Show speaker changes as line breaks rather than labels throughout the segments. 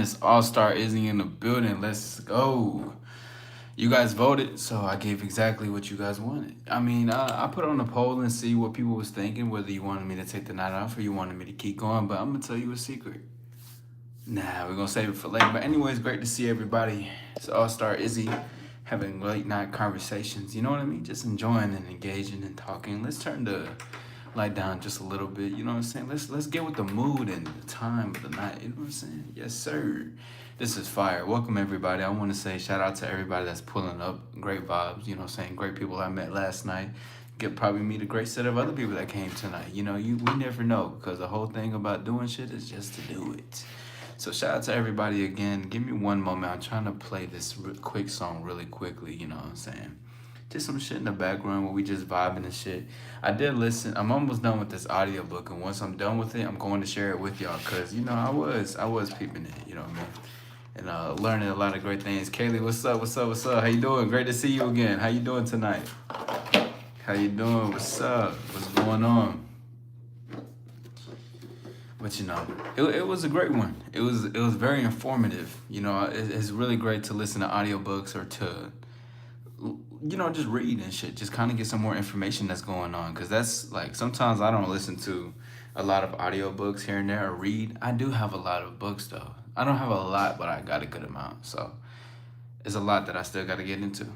It's All-Star Izzy in the building. Let's go. You guys voted, so I gave exactly what you guys wanted. I put on a poll and see what people was thinking, whether you wanted me to take the night off or you wanted me to keep going, but I'm gonna tell you a secret. Nah, we're gonna save it for later. But anyways, great to see everybody. It's All-Star Izzy having late night conversations. You know what I mean? Just enjoying and engaging and talking. Let's turn the light down just a little bit. You know what I'm saying? Let's get with the mood and the time of the night. You know what I'm saying? Yes, sir. This is fire. Welcome everybody. I want to say shout out to everybody that's pulling up. Great vibes. You know what I'm saying? Great people I met last night. Get probably meet a great set of other people that came tonight. You know, we never know because the whole thing about doing shit is just to do it. So shout out to everybody again. Give me one moment. I'm trying to play this quick song really quickly. You know what I'm saying? Just some shit in the background where we just vibing and shit. I did listen. I'm almost done with this audiobook, and once I'm done with it, I'm going to share it with y'all. Cause you know I was peeping it. You know what I mean? And learning a lot of great things. Kaylee, what's up? What's up? What's up? How you doing? Great to see you again. How you doing tonight? How you doing? What's up? What's going on? But you know, it was a great one. It was very informative. You know, it's really great to listen to audiobooks or to, you know, just read and shit. Just kind of get some more information that's going on. Cause that's like sometimes I don't listen to a lot of audiobooks here and there or read. I do have a lot of books though. I don't have a lot, but I got a good amount. So it's a lot that I still got to get into.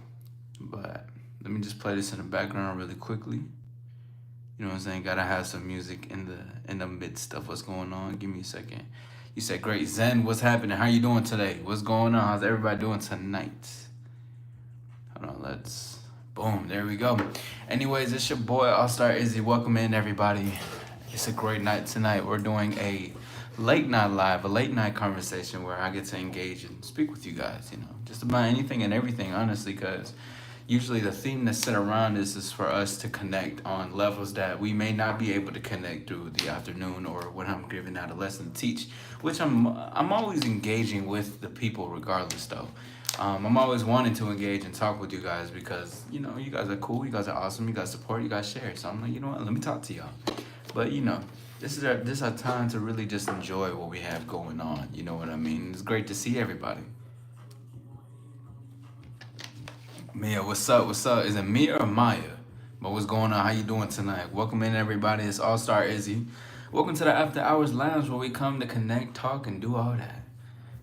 But let me just play this in the background really quickly. You know what I'm saying? Gotta have some music in the midst of what's going on. Give me a second. You said great. Zen, what's happening? How you doing today? What's going on? How's everybody doing tonight? Hold on, let's boom, there we go. Anyways, it's your boy All-Star Izzy. Welcome in everybody. It's a great night tonight. We're doing a late night live, a late night conversation where I get to engage and speak with you guys, you know, just about anything and everything, honestly, because usually the theme that's set around this is for us to connect on levels that we may not be able to connect through the afternoon or when I'm giving out a lesson to teach, which I'm always engaging with the people regardless though. I'm always wanting to engage and talk with you guys because, you know, you guys are cool, you guys are awesome, you guys support, you guys share. So I'm like, you know what, let me talk to y'all. But, you know, this is our time to really just enjoy what we have going on. You know what I mean? It's great to see everybody. Mia, what's up? What's up? Is it Mia or Maya? But what's going on? How you doing tonight? Welcome in, everybody. It's All-Star Izzy. Welcome to the After Hours Lounge where we come to connect, talk, and do all that.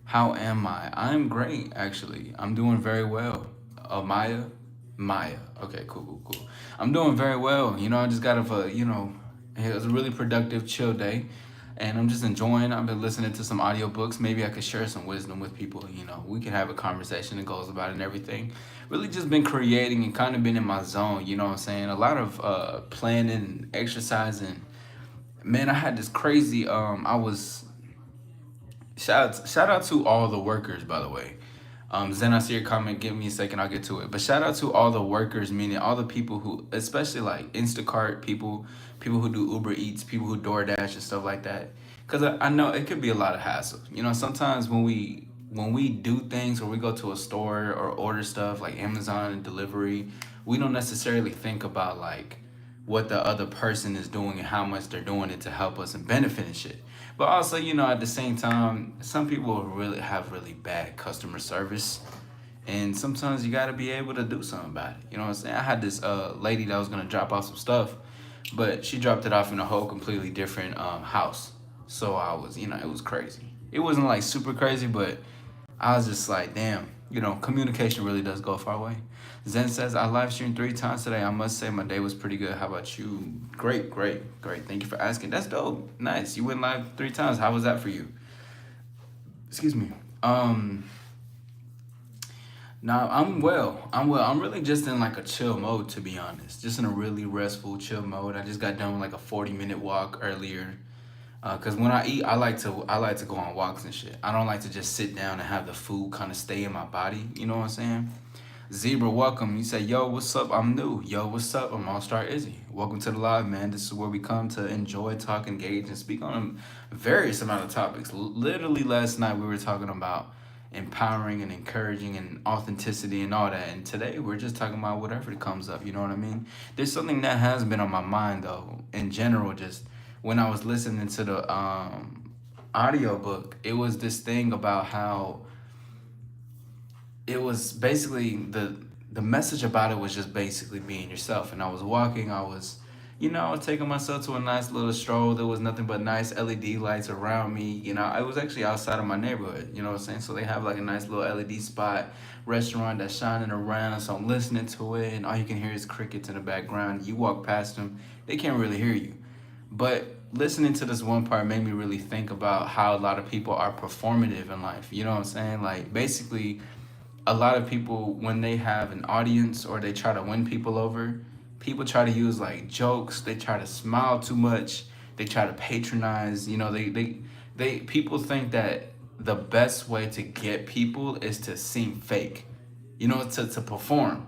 How am I? I'm great, actually. I'm doing very well. Maya? Maya. Okay, cool, cool, cool. I'm doing very well. You know, I just got off a, you know, it was a really productive, chill day. And I'm just enjoying. I've been listening to some audiobooks. Maybe I could share some wisdom with people. You know, we can have a conversation that goes about it and everything. Really just been creating and kind of been in my zone. You know what I'm saying? A lot of planning and exercising. Man, I had this crazy, I was shout out to all the workers, by the way. Zen, I see your comment. Give me a second, I'll get to it. But shout out to all the workers, meaning all the people who, especially like Instacart people, people who do Uber Eats, people who DoorDash and stuff like that. Because I know it could be a lot of hassle. You know, sometimes when we do things or we go to a store or order stuff like Amazon and delivery, we don't necessarily think about like what the other person is doing and how much they're doing it to help us and benefit and shit. But also, you know, at the same time, some people really have really bad customer service. And sometimes you gotta be able to do something about it. You know what I'm saying? I had this lady that was gonna drop off some stuff, but she dropped it off in a whole completely different house. So I was, you know, it was crazy. It wasn't like super crazy, but I was just like, damn, you know, communication really does go a far way. Zen says, I live streamed 3 times today. I must say my day was pretty good. How about you? Great, great, great. Thank you for asking. That's dope. Nice. You went live 3 times. How was that for you? Excuse me. Now I'm well. I'm well. I'm really just in like a chill mode, to be honest. Just in a really restful, chill mode. I just got done with like a 40-minute walk earlier. Cause when I eat, I like to go on walks and shit. I don't like to just sit down and have the food kind of stay in my body. You know what I'm saying? Zebra, welcome. You say, yo, what's up? I'm new. Yo, what's up? I'm All Star Izzy. Welcome to the live, man. This is where we come to enjoy, talk, engage, and speak on various amount of topics. Literally last night we were talking about empowering and encouraging and authenticity and all that. And today we're just talking about whatever comes up. You know what I mean? There's something that has been on my mind though, in general, just when I was listening to audiobook, it was this thing about how it was basically the message about it was just basically being yourself. And I was walking, I was, I was taking myself to a nice little stroll. There was nothing but nice LED lights around me. I was actually outside of my neighborhood, you know what I'm saying? So they have like a nice little LED spot, restaurant that's shining around. So I'm listening to it, and all you can hear is crickets in the background. You walk past them, they can't really hear you. But listening to this one part made me really think about how a lot of people are performative in life. You know what I'm saying? Like basically, a lot of people, when they have an audience or they try to win people over, people try to use like jokes. They try to smile too much. They try to patronize. They people think that the best way to get people is to seem fake, to perform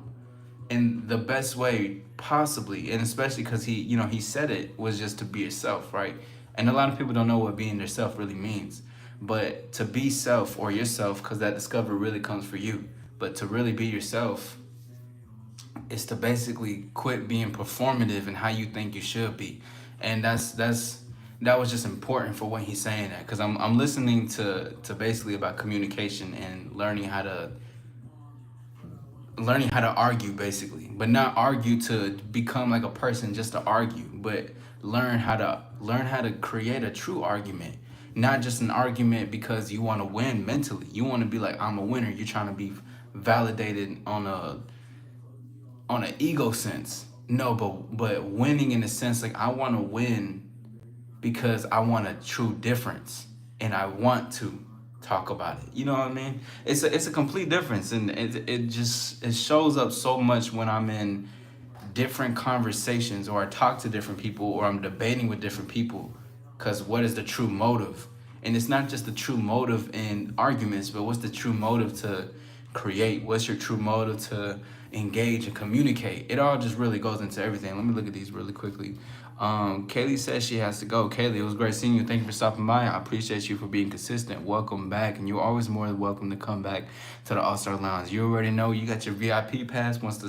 in the best way possibly, and especially because he said it was just to be yourself, right? And a lot of people don't know what being yourself really means, but to be self or yourself, because that discovery really comes for you. But to really be yourself is to basically quit being performative and how you think you should be. And that was just important for when he's saying that, because I'm listening to basically about communication and learning how to argue basically, but not argue to become like a person just to argue, but learn how to create a true argument, not just an argument because you want to win mentally. You want to be like, I'm a winner. You're trying to be validated on an ego sense. No, but winning in the sense like I want to win because I want a true difference and I want to talk about it. You know what I mean? It's a complete difference, and it shows up so much when I'm in different conversations, or I talk to different people, or I'm debating with different people. Cause what is the true motive? And it's not just the true motive in arguments, but what's the true motive to create? What's your true motive to engage and communicate? It all just really goes into everything. Let me look at these really quickly. Kaylee says she has to go. Kaylee, it was great seeing you. Thank you for stopping by. I appreciate you for being consistent. Welcome back, and you're always more than welcome to come back to the All Star Lounge. You already know you got your VIP pass. Once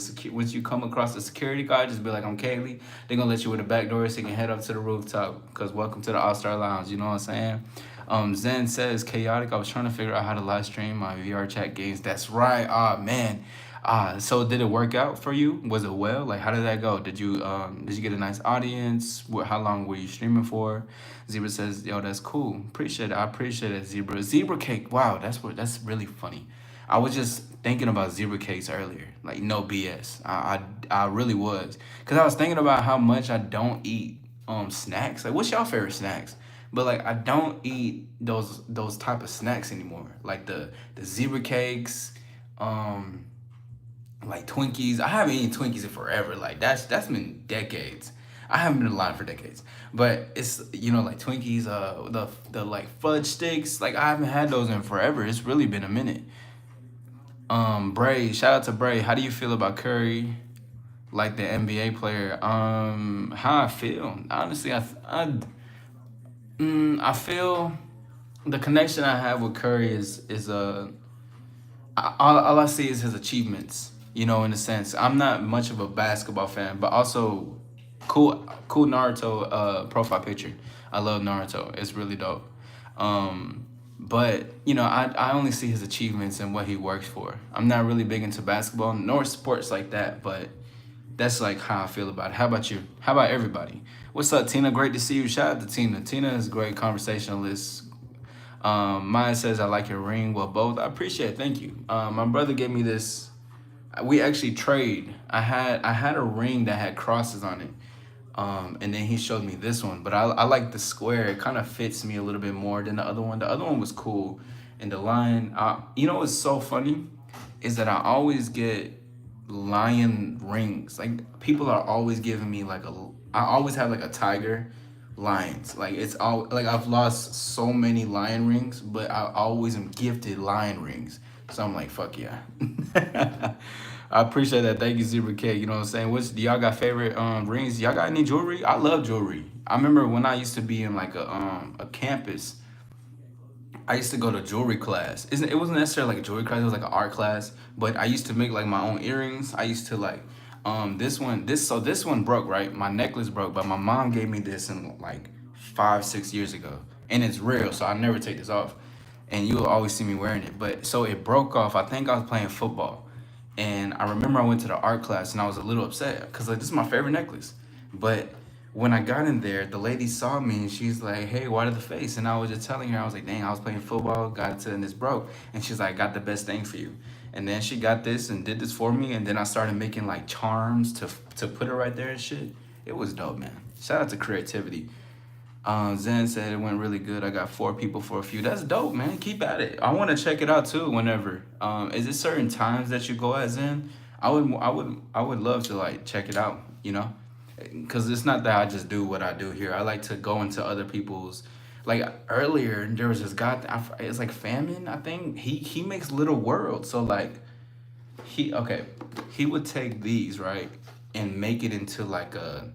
you come across the security guard, just be like, I'm Kaylee. They're gonna let you in the back door so you can head up to the rooftop. Cause welcome to the All Star Lounge. You know what I'm saying? Zen says chaotic. I was trying to figure out how to live stream my VR chat games. That's right. Ah man. So did it work out for you? Was it well? Like, how did that go? Did you get a nice audience? How long were you streaming for? Zebra says, yo, that's cool. Appreciate it. I appreciate it, Zebra. Zebra cake. Wow, that's really funny. I was just thinking about zebra cakes earlier. Like, no BS. I really was. Cause I was thinking about how much I don't eat snacks. Like, what's y'all favorite snacks? But like I don't eat those type of snacks anymore. Like the zebra cakes, um like Twinkies. I haven't eaten Twinkies in forever. Like that's been decades. I haven't been alive for decades. But it's like Twinkies, the like fudge sticks. Like I haven't had those in forever. It's really been a minute. Bray, shout out to Bray. How do you feel about Curry, like the NBA player? How I feel? Honestly, I feel the connection I have with Curry all I see is his achievements. In a sense, I'm not much of a basketball fan, but also cool Naruto profile picture. I love Naruto. It's really dope. But I only see his achievements and what he works for. I'm not really big into basketball nor sports like that, but that's like how I feel about it. How about you? How about everybody? What's up, Tina? Great to see you. Shout out to Tina. Tina is a great conversationalist. Maya says, I like your ring. Well, both. I appreciate it. Thank you. My brother gave me this. We actually trade. I had a ring that had crosses on it. And then he showed me this one. But I like the square. It kind of fits me a little bit more than the other one. The other one was cool. And the lion, what's so funny is that I always get lion rings. Like people are always giving me I always have like a tiger lions. Like it's all like I've lost so many lion rings, but I always am gifted lion rings. So I'm like, fuck yeah. I appreciate that. Thank you, Zebra K. You know what I'm saying? Do y'all got favorite rings? Y'all got any jewelry? I love jewelry. I remember when I used to be in like a campus, I used to go to jewelry class. It wasn't necessarily like a jewelry class, it was like an art class, but I used to make like my own earrings. I used to like this one broke, right? My necklace broke, but my mom gave me this in like 5, 6 years ago. and it's real, so I never take this off. And you'll always see me wearing it. But so it broke off. I think I was playing football, and I remember I went to the art class, and I was a little upset because like this is my favorite necklace. But when I got in there, the lady saw me and she's like, "Hey, why did the face?" And I was just telling her, I was like, "Dang, I was playing football, got into it, and this broke." And she's like, "Got the best thing for you." And then she got this and did this for me, and then I started making like charms to put it right there and shit. It was dope, man. Shout out to creativity. Zen said it went really good. I got 4 people for a few. That's dope, man. Keep at it. I want to check it out too. Whenever. Is it certain times that you go at Zen? I would love to like check it out. You know, because it's not that I just do what I do here. I like to go into other people's. Like earlier, there was this guy. It's like Famine. I think he makes little worlds. So like he would take these right and make it into like a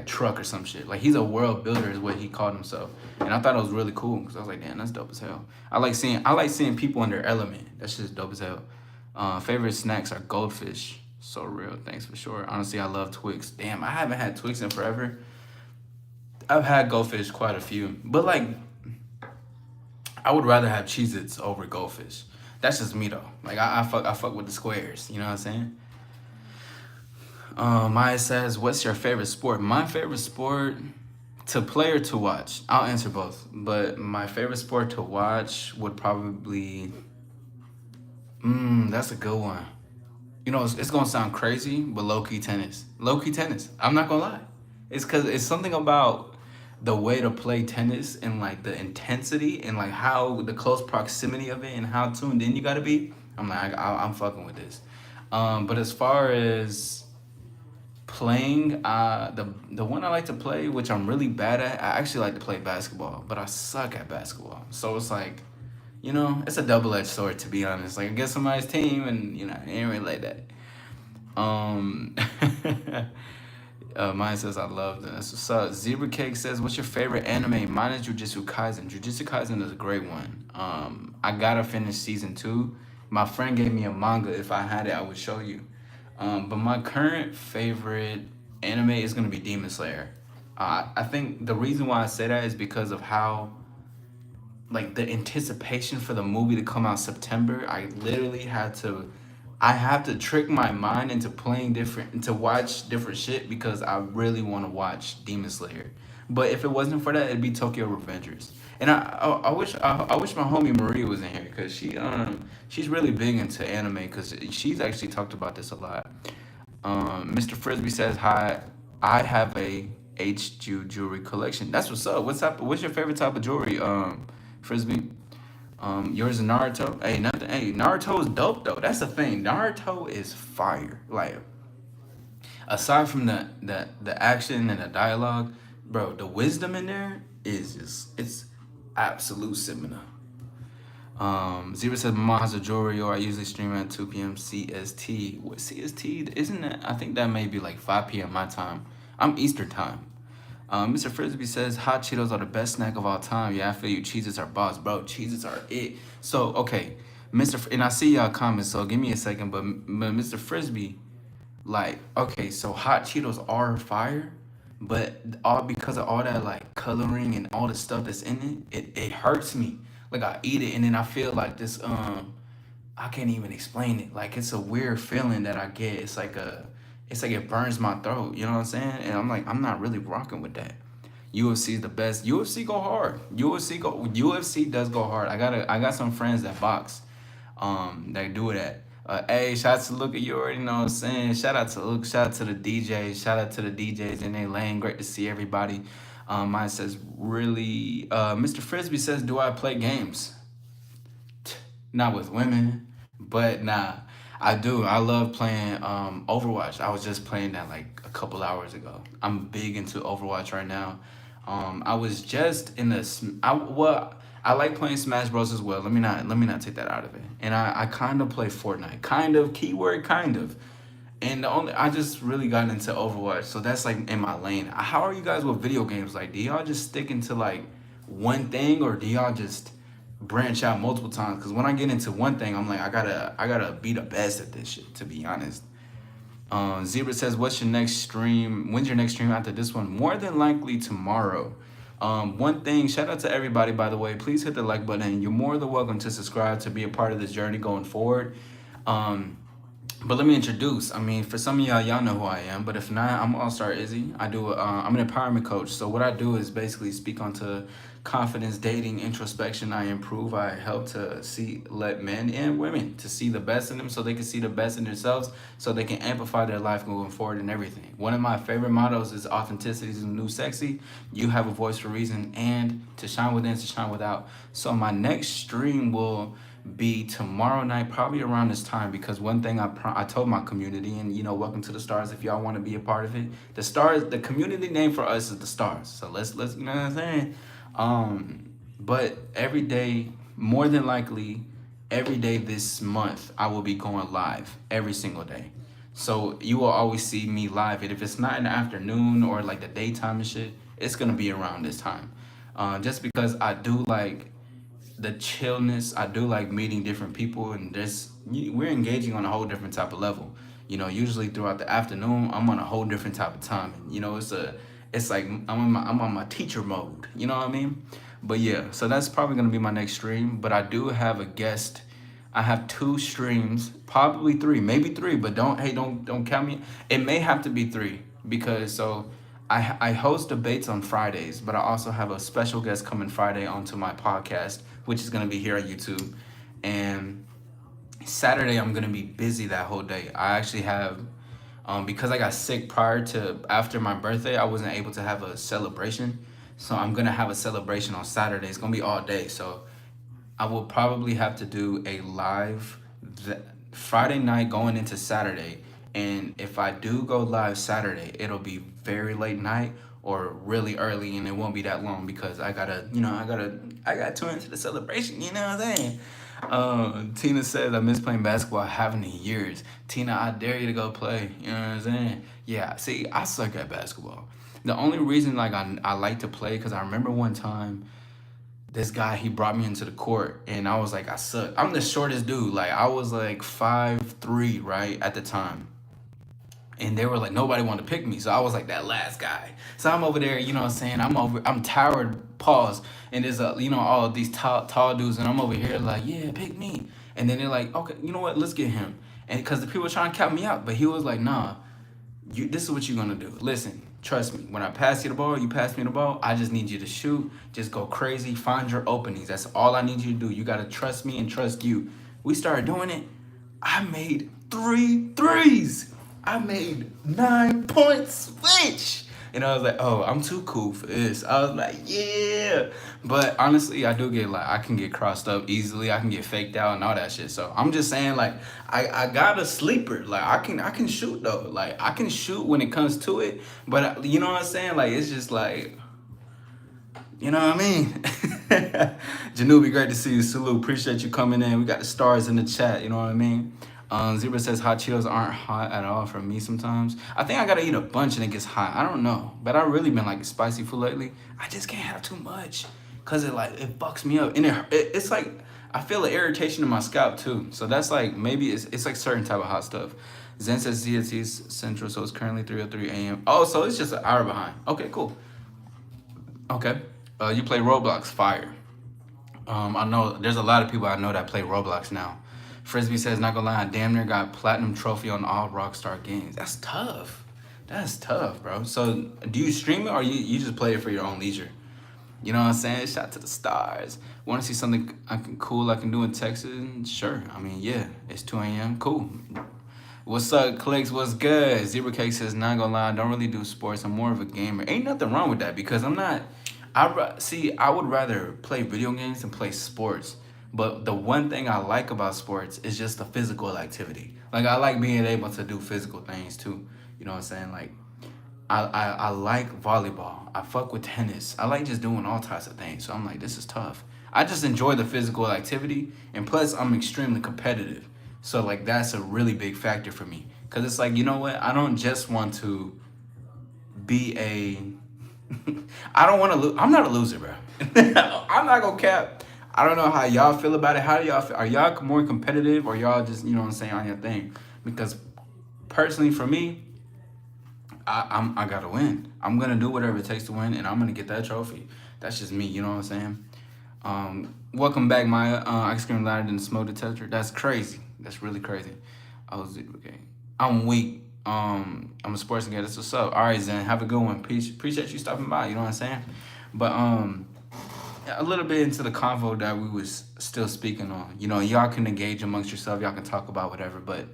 truck or some shit. Like he's a world builder is what he called himself, and I thought it was really cool because I was like, damn, that's dope as hell. I like seeing people in their element. That's just dope as hell. Favorite snacks are goldfish. So real. Thanks for sure. Honestly, I love Twix. Damn, I haven't had Twix in forever. I've had goldfish quite a few, but like I would rather have Cheez-Its over goldfish. That's just me though. Like I fuck with the squares. You know what I'm saying? Maya says, "What's your favorite sport?" My favorite sport to play or to watch. I'll answer both, but my favorite sport to watch would probably. That's a good one. You know, it's gonna sound crazy, but low key tennis. Low key tennis. I'm not gonna lie. It's cause it's something about the way to play tennis and like the intensity and like how the close proximity of it and how tuned in you gotta be. I'm like, I'm fucking with this. But as far as playing, the one I like to play, which I'm really bad at, I actually like to play basketball, but I suck at basketball. So it's like, it's a double-edged sword to be honest. Like I get somebody's team, and it ain't really like that. Um, Mine says I love this. What's up? Zebra Cake says, "What's your favorite anime?" Mine is Jujutsu Kaisen. Jujutsu Kaisen is a great one. I gotta finish season 2. My friend gave me a manga. If I had it, I would show you. But my current favorite anime is gonna be Demon Slayer. I think the reason why I say that is because of how like the anticipation for the movie to come out September. I have to trick my mind into playing different to watch different shit because I really want to watch Demon Slayer. But if it wasn't for that, it'd be Tokyo Revengers. And I wish my homie Marie was in here because she's really big into anime because she's actually talked about this a lot. Mr. Frisbee says hi. I have a jewelry collection. That's what's up. What's your favorite type of jewelry? Frisbee. Yours is Naruto. Hey, nothing. Hey, Naruto is dope though. That's the thing. Naruto is fire. Like, aside from the action and the dialogue, bro, the wisdom in there is just it's absolute cinema. Zero says, "My mom has a jewelry, or I usually stream at 2 p.m. CST. What CST? Isn't that? I think that may be like 5 p.m. my time. I'm Eastern time." Mr. Frisbee says, "Hot Cheetos are the best snack of all time." Yeah, I feel you. Cheeses are boss, bro. Cheeses are it. So, okay, and I see y'all comments, so give me a second. But Mr. Frisbee, like, okay, so hot Cheetos are fire, but all because of all that like coloring and all the stuff that's in it hurts me. Like I eat it and then I feel like this I can't even explain it. Like it's a weird feeling that I get. It's like it burns my throat. You know what I'm saying? And I'm like, I'm not really rocking with that. UFC is the best. UFC go hard. UFC does go hard. I got some friends that box, that do that. Hey, shout out to Luca. You already know what I'm saying. Shout out to Luke. Shout out to the DJs. Shout out to the DJs in their lane. Great to see everybody. Mine says really. Mr. Frisbee says, "Do I play games?" Not with women, but nah, I do. I love playing Overwatch. I was just playing that like a couple hours ago. I'm big into Overwatch right now. I was just in the I like playing Smash Bros as well. Let me not take that out of it. And I kind of play Fortnite. Kind of, keyword kind of. And I just really got into Overwatch, so that's like in my lane. How are you guys with video games? Like, do y'all just stick into like one thing, or do y'all just branch out multiple times? Because when I get into one thing, I'm like, I gotta be the best at this shit. To be honest. Zebra says, "What's your next stream? When's your next stream after this one?" More than likely tomorrow. One thing, shout out to everybody, by the way. Please hit the like button. And you're more than welcome to subscribe to be a part of this journey going forward. Um, but let me introduce. I mean, for some of y'all know who I am. But if not, I'm All Star Izzy. I'm an empowerment coach. So what I do is basically speak onto confidence, dating, introspection. I improve. I help to let men and women to see the best in them, so they can see the best in themselves, so they can amplify their life moving forward and everything. One of my favorite mottos is authenticity is the new sexy. You have a voice for a reason, and to shine within, to shine without. So my next stream will be tomorrow night, probably around this time, because one thing I told my community, and welcome to the stars if y'all want to be a part of it. The stars, the community name for us is the stars. So let's you know what I'm saying. But every day, more than likely, every day this month, I will be going live every single day. So you will always see me live. And if it's not in the afternoon or like the daytime and shit, it's gonna be around this time. Just because I do like the chillness. I do like meeting different people, and we're engaging on a whole different type of level. Usually throughout the afternoon, I'm on a whole different type of time, and it's like I'm on my teacher mode. You know what I mean? But yeah, so that's probably gonna be my next stream. But I do have a guest. I have two streams, probably three, maybe three, but don't count me. It may have to be three because I host debates on Fridays, but I also have a special guest coming Friday onto my podcast, which is gonna be here on YouTube. And Saturday I'm gonna be busy that whole day. I actually have because I got sick after my birthday, I wasn't able to have a celebration. So I'm gonna have a celebration on Saturday. It's gonna be all day. So I will probably have to do a live Friday night going into Saturday. And if I do go live Saturday, it'll be very late night or really early, and it won't be that long because I got to into the celebration. You know what I'm saying? Tina says I miss playing basketball. I haven't in years. Tina, I dare you to go play. You know what I'm saying? Yeah. See, I suck at basketball. The only reason I like to play because I remember one time this guy, he brought me into the court and I was like, I suck. I'm the shortest dude. Like I was like 5'3", right, at the time. And they were like, nobody wanted to pick me. So I was like that last guy. So I'm over there, you know what I'm saying? I'm towered, pause. And there's all of these tall dudes, and I'm over here like, yeah, pick me. And then they're like, okay, you know what? Let's get him. And because the people were trying to count me out, but he was like, nah, this is what you're gonna do. Listen, trust me. When I pass you the ball, you pass me the ball. I just need you to shoot. Just go crazy. Find your openings. That's all I need you to do. You gotta trust me and trust you. We started doing it. I made 3 threes. I made 9 points. Switch. And I was like, oh, I'm too cool for this. I was like, yeah. But honestly, I can get crossed up easily. I can get faked out and all that shit. So I'm just saying, like, I got a sleeper. Like, I can shoot though. Like, I can shoot when it comes to it. But you know what I'm saying? Like, it's just like, you know what I mean? Janubi, great to see you. Salute. Appreciate you coming in. We got the stars in the chat. You know what I mean? Zebra says hot Cheetos aren't hot at all for me sometimes. I think I gotta eat a bunch and it gets hot. I don't know. But I really been like spicy food lately. I just can't have too much. Cause it fucks me up. And it's like, I feel an irritation in my scalp too. So that's like, maybe it's like certain type of hot stuff. Zen says CST's Central, so it's currently 3:03 a.m. Oh, so it's just an hour behind. Okay, cool. Okay. You play Roblox, fire. I know there's a lot of people I know that play Roblox now. Frisbee says, not gonna lie, I damn near got platinum trophy on all Rockstar games. That's tough. That's tough, bro. So do you stream it or you just play it for your own leisure? You know what I'm saying? Shout to the stars. Want to see something cool I can do in Texas? Sure. I mean, yeah, it's 2 a.m. Cool. What's up, Clicks? What's good? Zebra Cake says, not gonna lie, I don't really do sports. I'm more of a gamer. Ain't nothing wrong with that because I'm not. I would rather play video games than play sports. But the one thing I like about sports is just the physical activity. Like, I like being able to do physical things too. You know what I'm saying? Like, I like volleyball. I fuck with tennis. I like just doing all types of things. So I'm like, this is tough. I just enjoy the physical activity. And plus, I'm extremely competitive. So, like, that's a really big factor for me. Because it's like, you know what? I don't just want to be I don't want to lose. I'm not a loser, bro. I'm not going to cap. I don't know how y'all feel about it. How do y'all feel? Are y'all more competitive or y'all just, you know what I'm saying, on your thing? Because personally for me, I gotta win. I'm gonna do whatever it takes to win and I'm gonna get that trophy. That's just me. You know what I'm saying? Welcome back, Maya. I screamed louder than the smoke detector. That's crazy. That's really crazy. I was okay. I'm weak. I'm a sports guy. That's what's up. All right, Zen. Have a good one. Appreciate you stopping by. You know what I'm saying? But a little bit into the convo that we was still speaking on. You know, y'all can engage amongst yourself. Y'all can talk about whatever. But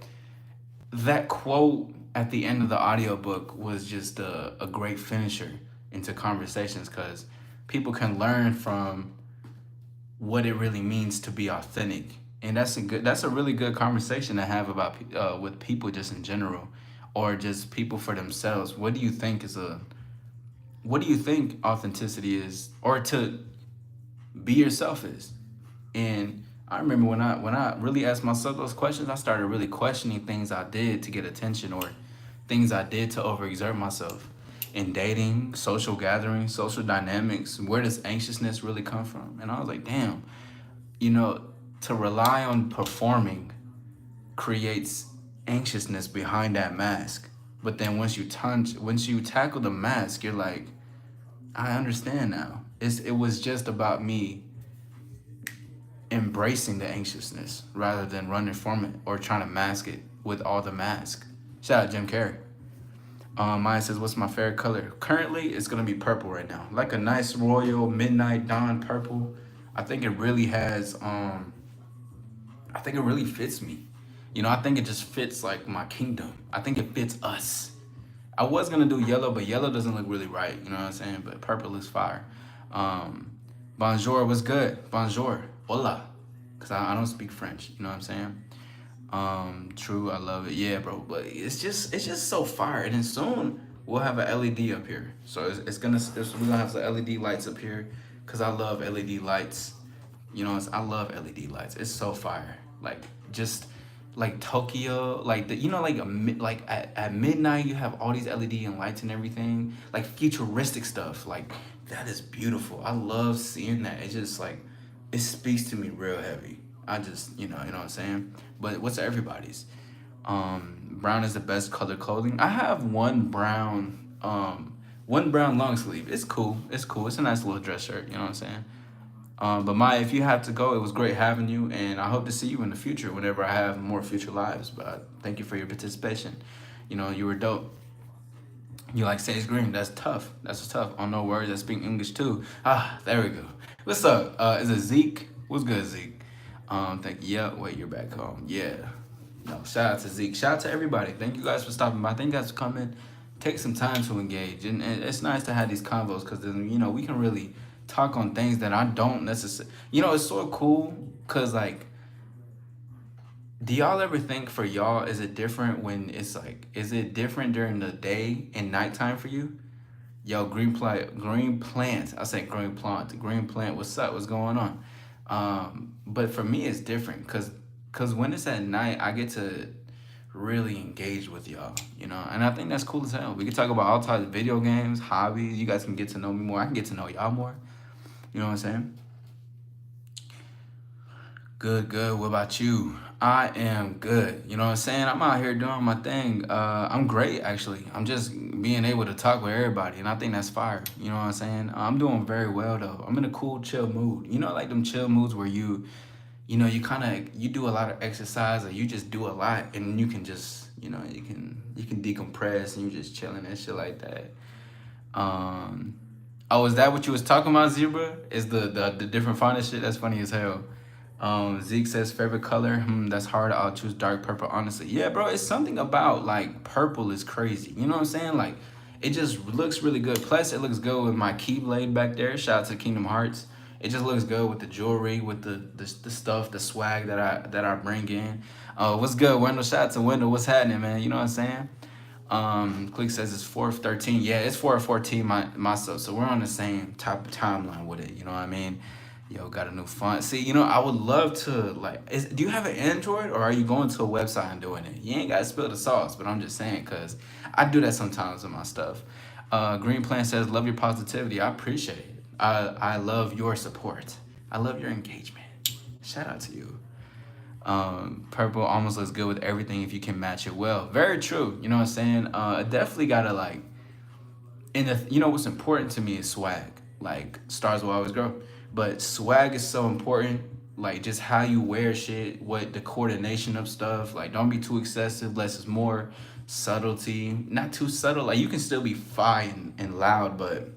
that quote at the end of the audiobook was just a great finisher into conversations because people can learn from what it really means to be authentic. And that's a really good conversation to have about with people just in general, or just people for themselves. What do you think authenticity is, or to be yourself is? And I remember when I really asked myself those questions, I started really questioning things I did to get attention, or things I did to overexert myself in dating, social gatherings, social dynamics. Where does anxiousness really come from? And I was like, damn, you know, to rely on performing creates anxiousness behind that mask. But then once you tackle the mask, you're like, I understand now. It was just about me embracing the anxiousness rather than running from it or trying to mask it with all the mask. Shout out Jim Carrey. Mine says, what's my favorite color? Currently, it's going to be purple right now. Like a nice royal midnight dawn purple. I think it really has, I think it really fits me. You know, I think it just fits like my kingdom. I think it fits us. I was going to do yellow, but yellow doesn't look really right. You know what I'm saying? But purple is fire. Bonjour was good. Bonjour. Hola. Because I don't speak French. You know what I'm saying? True, I love it. Yeah, bro. But it's just so fire. And then soon we'll have a LED up here. So we're gonna have some LED lights up here because I love LED lights. You know, I love LED lights. It's so fire. Like just like Tokyo, like like at midnight you have all these LED and lights and everything, like futuristic stuff. Like that is beautiful. I love seeing that. It just like it speaks to me real heavy. I just you know what I'm saying. But what's everybody's? Brown is the best color clothing. I have one brown long sleeve. It's cool. It's cool. It's a nice little dress shirt. You know what I'm saying. But Maya, if you have to go, it was great having you, and I hope to see you in the future whenever I have more future lives. But thank you for your participation. You know, you were dope. You like Sage Green? That's tough. That's tough. I know words that speak English too. Ah, there we go. What's up? Is it Zeke? What's good, Zeke? Thank you. Yeah, wait, you're back home. Yeah. No, shout out to Zeke. Shout out to everybody. Thank you guys for stopping by. Thank you guys for coming. Take some time to engage, and it's nice to have these convos because then we can really talk on things that I don't necessarily. It's so cool because like, do y'all ever think for y'all is it different when it's like is it different during the day and nighttime for you? Yo, green plant. I say green plant. What's up? What's going on? But for me, it's different because when it's at night, I get to really engage with y'all, and I think that's cool as hell. We can talk about all types of video games, hobbies. You guys can get to know me more. I can get to know y'all more. You know what I'm saying? Good. What about you? I am good. You know what I'm saying? I'm out here doing my thing. I'm great, actually. I'm just being able to talk with everybody, and I think that's fire. You know what I'm saying? I'm doing very well, though. I'm in a cool, chill mood. Like them chill moods where you do a lot of exercise, or you just do a lot, and you can just, you can decompress, and you just chilling and shit like that. Oh, is that what you was talking about, Zebra? Is the different font and shit? That's funny as hell. Zeke says favorite color. That's hard. I'll choose dark purple, honestly. Yeah, bro, it's something about like purple is crazy. You know what I'm saying? Like it just looks really good. Plus it looks good with my keyblade back there. Shout out to Kingdom Hearts. It just looks good with the jewelry, with the stuff, the swag that I bring in. What's good, Wendell? Shout out to Wendell. What's happening, man? You know what I'm saying? Click says it's 4/13. Yeah, it's 4/14 myself. So we're on the same type of timeline with it. You know what I mean? Yo, got a new font. See, I would love to do you have an Android, or are you going to a website and doing it? You ain't gotta spill the sauce, but I'm just saying because I do that sometimes with my stuff. Green Plant says, love your positivity. I appreciate it. I love your support. I love your engagement. Shout out to you. Purple almost looks good with everything if you can match it well. Very true. It definitely gotta what's important to me is swag. Like stars will always grow. But swag is so important. Like just how you wear shit, what the coordination of stuff. Like don't be too excessive, less is more. Subtlety, not too subtle. Like you can still be fine and loud, but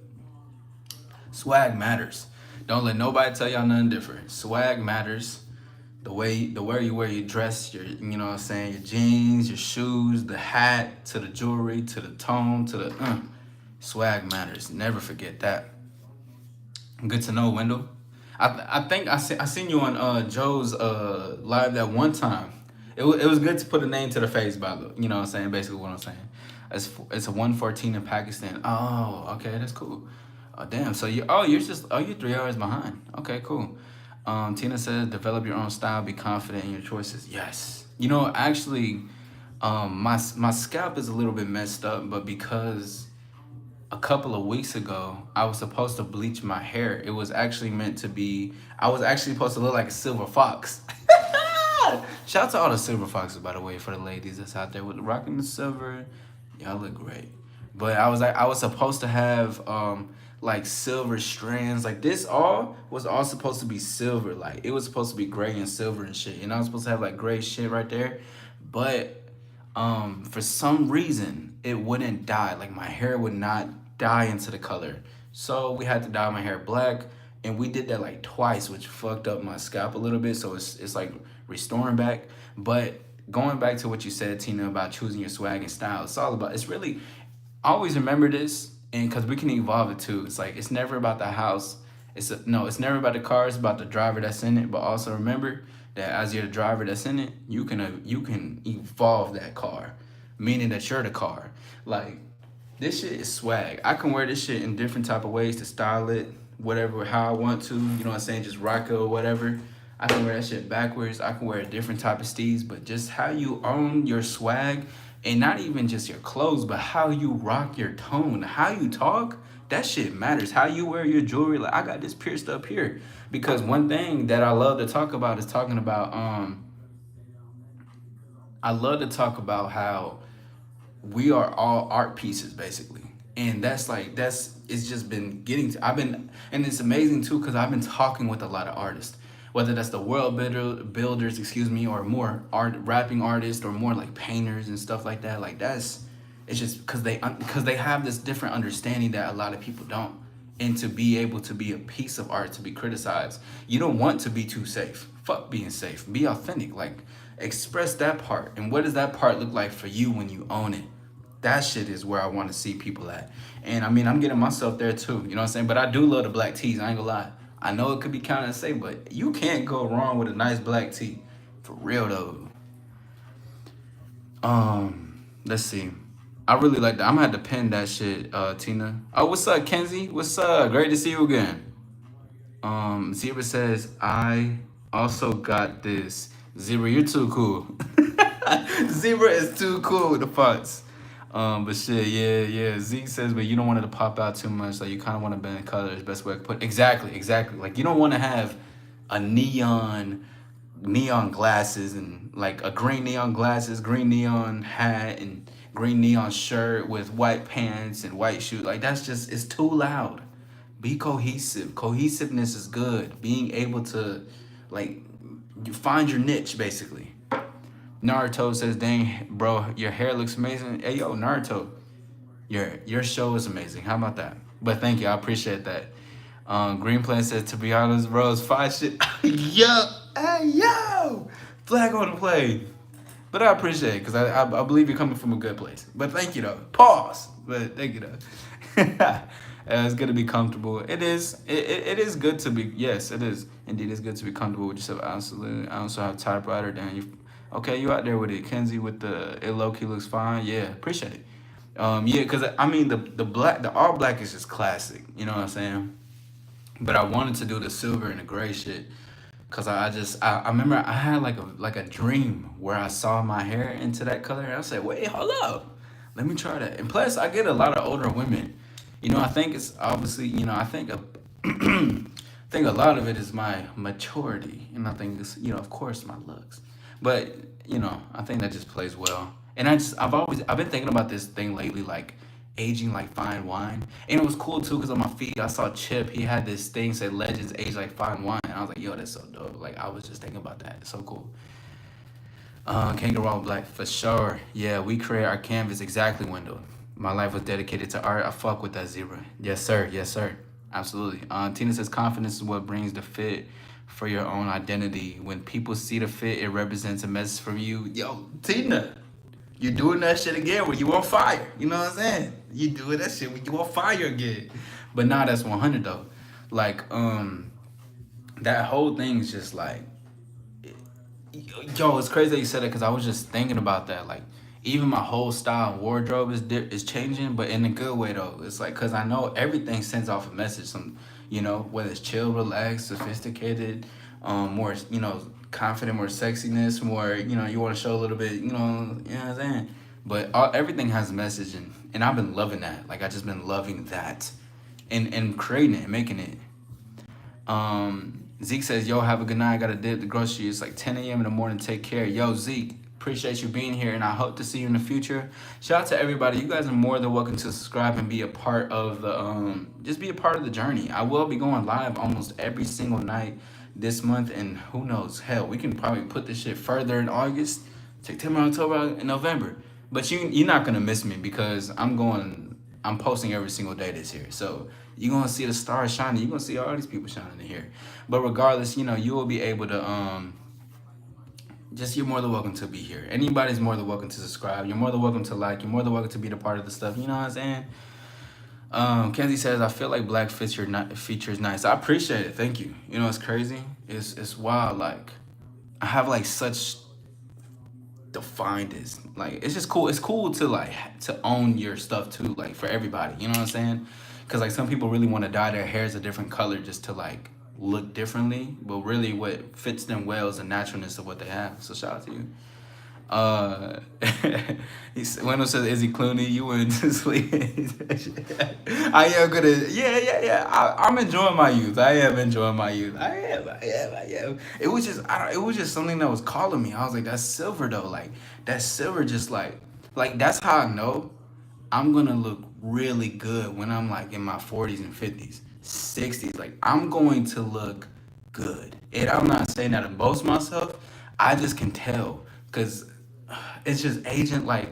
swag matters. Don't let nobody tell y'all nothing different. Swag matters. The way you wear your dress, your you know what I'm saying, your jeans, your shoes, the hat, to the jewelry, to the tone, to the swag matters. Never forget that. Good to know, Wendell. I think I seen you on Joe's live that one time. It was good to put a name to the face, by the you know what I'm saying. Basically, what I'm saying. It's a 114 in Pakistan. Oh, okay, that's cool. Oh, damn. So you're 3 hours behind. Okay, cool. Tina says develop your own style, be confident in your choices. Yes. You know, actually, my scalp is a little bit messed up, but because a couple of weeks ago, I was supposed to bleach my hair. It was actually meant to be, I was actually supposed to look like a silver fox. Shout out to all the silver foxes, by the way, for the ladies that's out there with rocking the silver. Y'all look great. But I was supposed to have like silver strands. Like this all was all supposed to be silver. Like it was supposed to be gray and silver and shit. And I was supposed to have like gray shit right there. But for some reason it wouldn't dye. Like my hair would not dye into the color. So we had to dye my hair black, and we did that like twice, which fucked up my scalp a little bit. So it's like restoring back. But going back to what you said, Tina, about choosing your swag and style, it's all about, it's really, always remember this, and because we can evolve it too. It's like it's never about the house. No, it's never about the car. It's about the driver that's in it. But also remember that as you're the driver that's in it, you can evolve that car, meaning that you're the car. Like this shit is swag. I can wear this shit in different type of ways to style it, whatever how I want to. You know what I'm saying? Just rock it or whatever. I can wear that shit backwards. I can wear a different type of steez, but just how you own your swag, and not even just your clothes, but how you rock your tone, how you talk, that shit matters. How you wear your jewelry. Like I got this pierced up here because one thing that I love to talk about is talking about I love to talk about how we are all art pieces basically, and that's like that's it's just been getting to, I've been, and it's amazing too because I've been talking with a lot of artists, whether that's the builders, excuse me, or more art rapping artists, or more like painters and stuff like that. Like that's, it's just because they have this different understanding that a lot of people don't. And to be able to be a piece of art, to be criticized, you don't want to be too safe. Fuck being safe, be authentic. Like express that part. And what does that part look like for you when you own it? That shit is where I want to see people at. And I mean, I'm getting myself there too, you know what I'm saying? But I do love the black tees, I ain't gonna lie. I know it could be counted to say, but you can't go wrong with a nice black tee. For real though. Let's see. I really like that. I'm gonna have to pin that shit, Tina. Oh, what's up, Kenzie? What's up? Great to see you again. Zebra says, I also got this. Zebra, you're too cool. Zebra is too cool with the fonts. But shit, yeah. Zeke says, but you don't want it to pop out too much. Like you kind of want to bend colors. Best way to put it. Exactly. Like you don't want to have a neon glasses and like a green neon glasses, green neon hat, and green neon shirt with white pants and white shoes. Like that's just, it's too loud. Be cohesive. Cohesiveness is good. Being able to like you find your niche basically. Naruto says, dang, bro, your hair looks amazing. Hey, yo, Naruto, your show is amazing. How about that? But thank you. I appreciate that. Green Plant says, to be honest, bro, it's fine shit. Yo, hey, yo, flag on the play. But I appreciate it because I believe you're coming from a good place. But thank you, though. Pause. But thank you, though. It's good to be comfortable. It is. It is good to be. Yes, it is. Indeed, it's good to be comfortable with yourself. Absolutely. I also have typewriter down. Okay, you out there with it, Kenzie? With the it low key looks fine. Yeah, appreciate it. Yeah, because I mean the all black is just classic. You know what I'm saying? But I wanted to do the silver and the gray shit. Cause I remember I had like a dream where I saw my hair into that color, and I said, wait, hold up, let me try that. And plus, I get a lot of older women. You know, I think it's obviously, you know, I think I think a lot of it is my maturity, and I think it's, you know, of course, my looks. But you know, I think that just plays well. And I've been thinking about this thing lately, like aging like fine wine. And it was cool too because on my feed I saw Chip. He had this thing said Legends age like fine wine. And I was like, yo, that's so dope. Like I was just thinking about that. It's so cool. Can't go wrong with black for sure. Yeah, we create our canvas exactly, Wendell. My life was dedicated to art. I fuck with that zebra. Yes, sir. Yes, sir. Absolutely. Tina says confidence is what brings the fit for your own identity. When people see the fit, it represents a message from you. Yo, Tina, you doing that shit again when you on fire. You know what I'm saying? You doing that shit when you on fire again. But nah, that's 100 though. Like, that whole thing is just like, yo, it's crazy that you said that because I was just thinking about that. Like, even my whole style and wardrobe is changing, but in a good way though. It's like because I know everything sends off a message. Some, whether it's chill, relaxed, sophisticated, more, confident, more sexiness, more, you want to show a little bit, you know what I'm saying. But everything has a message, and I've been loving that. Like I just been loving that, and creating it, and making it. Zeke says, yo, have a good night. I got to dip the grocery. It's like 10 a.m. in the morning. Take care. Yo, Zeke, appreciate you being here, and I hope to see you in the future. Shout out to everybody. You guys are more than welcome to subscribe and be a part of the, just be a part of the journey. I will be going live almost every single night this month, and who knows, hell, we can probably put this shit further in August, September, October, and November. But you're not going to miss me because I'm posting every single day this year. So you're gonna see the stars shining. You're gonna see all these people shining in here. But regardless, you will be able to you're more than welcome to be here. Anybody's more than welcome to subscribe. You're more than welcome to like. You're more than welcome to be the part of the stuff. You know what I'm saying? Kenzie says, I feel like black fits your features nice. I appreciate it. Thank you. You know it's crazy? It's wild. Like I have like such defined is like it's just cool. It's cool to like to own your stuff too, like for everybody. You know what I'm saying? Because like some people really want to dye their hairs a different color just to like look differently, but really what fits them well is the naturalness of what they have. So shout out to you. Wendell says, Izzy Clooney, you went to sleep. I am gonna, yeah. I'm enjoying my youth. I am enjoying my youth. I am. It was just, it was just something that was calling me. I was like, that's silver though. Like that silver, just like that's how I know I'm gonna look really good when I'm like in my 40s and 50s, 60s. Like I'm going to look good. And I'm not saying that to boast myself. I just can tell because it's just aging. Like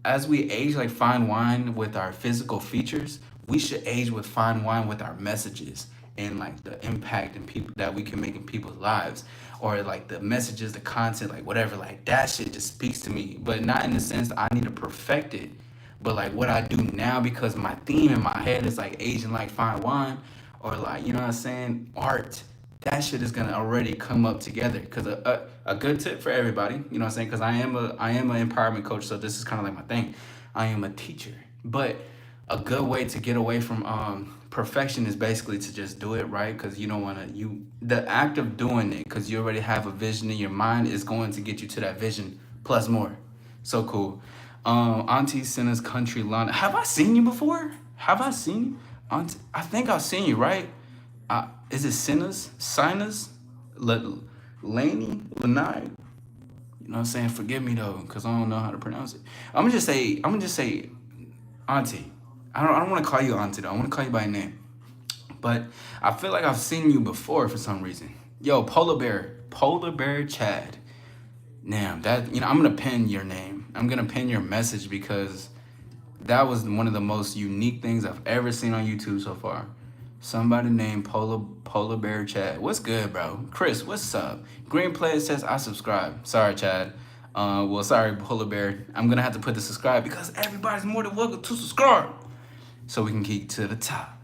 as we age like fine wine with our physical features, we should age with fine wine with our messages and like the impact and people that we can make in people's lives, or like the messages, the content, like whatever. Like that shit just speaks to me, but not in the sense that I need to perfect it, but like what I do now, because my theme in my head is like aging like fine wine, or like, you know what I'm saying, art. That shit is gonna already come up together. Cause a good tip for everybody, you know what I'm saying? Cause I am an empowerment coach, so this is kind of like my thing. I am a teacher, but a good way to get away from perfection is basically to just do it right. Cause you don't wanna the act of doing it, cause you already have a vision in your mind, is going to get you to that vision plus more. So cool. Auntie Sinna's Country Lana. Have I seen you before? Have I seen you? Auntie, I think I've seen you, right? Is it Sinas? Laney? Lanai? You know what I'm saying? Forgive me though, because I don't know how to pronounce it. I'm gonna just say Auntie. I don't wanna call you Auntie though. I wanna call you by name. But I feel like I've seen you before for some reason. Yo, Polar Bear Chad. Damn, that, I'm gonna pin your name. I'm gonna pin your message because that was one of the most unique things I've ever seen on YouTube so far. Somebody named Polar Bear Chad. What's good, bro? Chris, what's up? Green Player says I subscribe. Sorry, Chad. Sorry, Polar Bear. I'm gonna have to put the subscribe because everybody's more than welcome to subscribe, so we can keep to the top.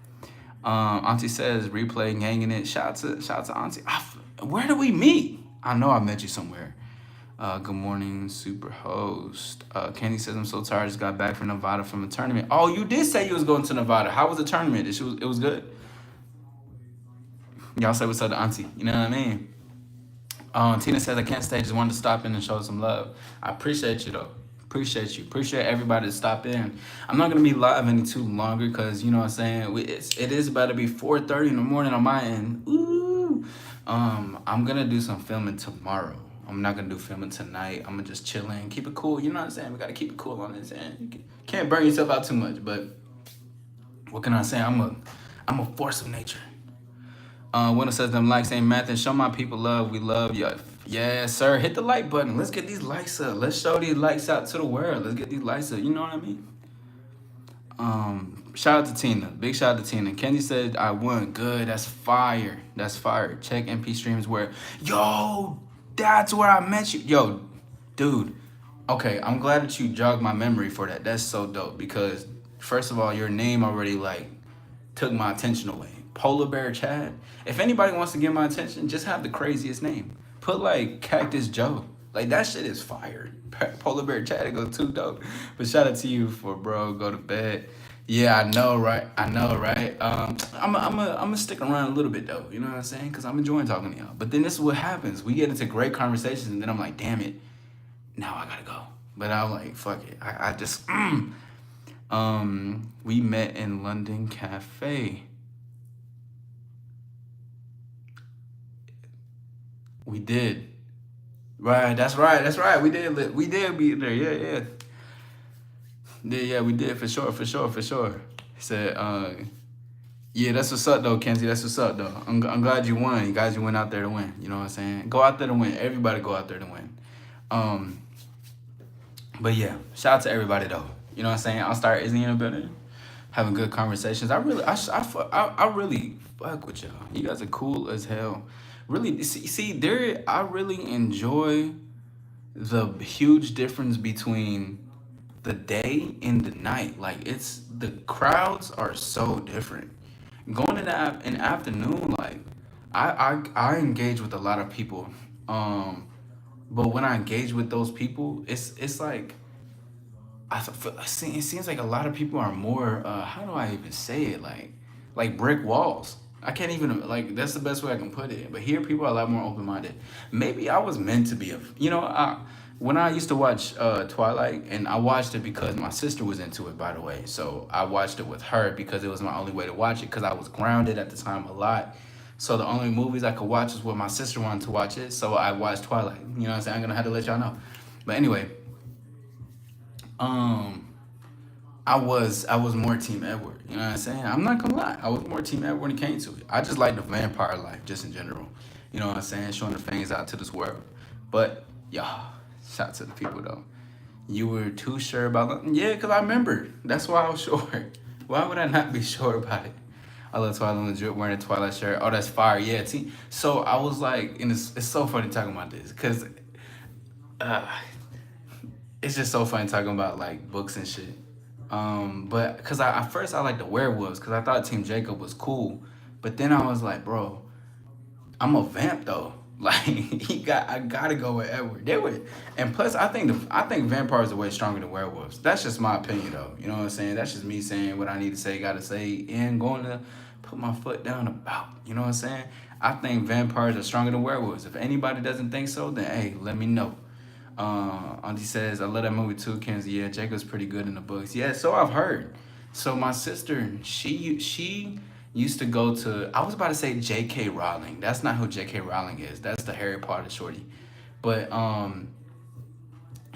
Auntie says replay, hanging it. Shout out to Auntie. Where do we meet? I know I met you somewhere. Good morning, super host. Kenny says, I'm so tired. I just got back from Nevada from a tournament. Oh, you did say you was going to Nevada. How was the tournament? It was good. Y'all say what's up to Auntie. You know what I mean? Tina says, I can't stay. Just wanted to stop in and show some love. I appreciate you, though. Appreciate you. Appreciate everybody to stop in. I'm not going to be live any too longer because, you know what I'm saying, it is about to be 4:30 in the morning on my end. Ooh. I'm going to do some filming tomorrow. I'm not gonna do filming tonight. I'm gonna just chill in, keep it cool. You know what I'm saying? We gotta keep it cool on this end. Can't burn yourself out too much. But what can I say? I'm a force of nature. Winner says them likes ain't math and show my people love. We love you. Yeah, sir. Hit the like button. Let's get these likes up. Let's show these likes out to the world. Let's get these likes up. You know what I mean? Shout out to Tina. Big shout out to Tina. Kenzie said I won. Good. That's fire. That's fire. Check MP streams where yo, that's where I met you. Yo, dude. Okay, I'm glad that you jogged my memory for that. That's so dope because first of all, your name already like took my attention away. Polar Bear Chad. If anybody wants to get my attention, just have the craziest name. Put like Cactus Joe. Like that shit is fire. Polar Bear Chad goes too dope. But shout out to you for bro. Go to bed. Yeah, I know, right? I know, right? I'm stick around a little bit though. You know what I'm saying? Cause I'm enjoying talking to y'all. But then this is what happens. We get into great conversations, and then I'm like, damn it, now I gotta go. But I'm like, fuck it. I just we met in London Cafe. We did. Right, that's right, that's right. We did be there. Yeah, yeah. Yeah, we did for sure, for sure, for sure. He said, yeah, that's what's up though, Kenzie. That's what's up though. I'm glad you won. You guys, you went out there to win. You know what I'm saying? Go out there to win. Everybody go out there to win. But yeah, shout out to everybody though. You know what I'm saying? I'll start Izzy in a bit, having good conversations. I really fuck with y'all. You guys are cool as hell. Really, see there. I really enjoy the huge difference between the day and the night. Like it's the crowds are so different. Going in in the afternoon, like I engage with a lot of people. But when I engage with those people, it's like it seems like a lot of people are more how do I even say it, like brick walls. I can't even like that's the best way I can put it. But here people are a lot more open minded. Maybe I was meant to be when I used to watch Twilight, and I watched it because my sister was into it, by the way. So I watched it with her because it was my only way to watch it because I was grounded at the time a lot. So the only movies I could watch is what my sister wanted to watch it. So I watched Twilight. You know what I'm saying? I'm gonna have to let y'all know. But anyway, I was more Team Edward. You know what I'm saying? I'm not gonna lie. I was more Team Edward when it came to it. I just like the vampire life, just in general. You know what I'm saying? Showing the fangs out to this world. But yeah, shout out to the people though. You were too sure about that? Yeah, because I remember. That's why I was sure. Why would I not be sure about it? I love Twilight legit wearing a Twilight shirt. Oh, that's fire. Yeah, so I was like, and it's so funny talking about this because uh, it's just so funny talking about like books and shit. But because at first I liked the werewolves because I thought Team Jacob was cool. But then I was like, bro, I'm a vamp though. Like I gotta go with Edward. And plus I think vampires are way stronger than werewolves. That's just my opinion though. You know what I'm saying? That's just me saying what I need to say, gotta say, and going to put my foot down about. You know what I'm saying? I think vampires are stronger than werewolves. If anybody doesn't think so, then hey, let me know. Auntie says, I love that movie too, Kenzie. Yeah, Jacob's pretty good in the books. Yeah, so I've heard. So my sister, she used to go to, I was about to say J.K. Rowling. That's not who J.K. Rowling is. That's the Harry Potter shorty. But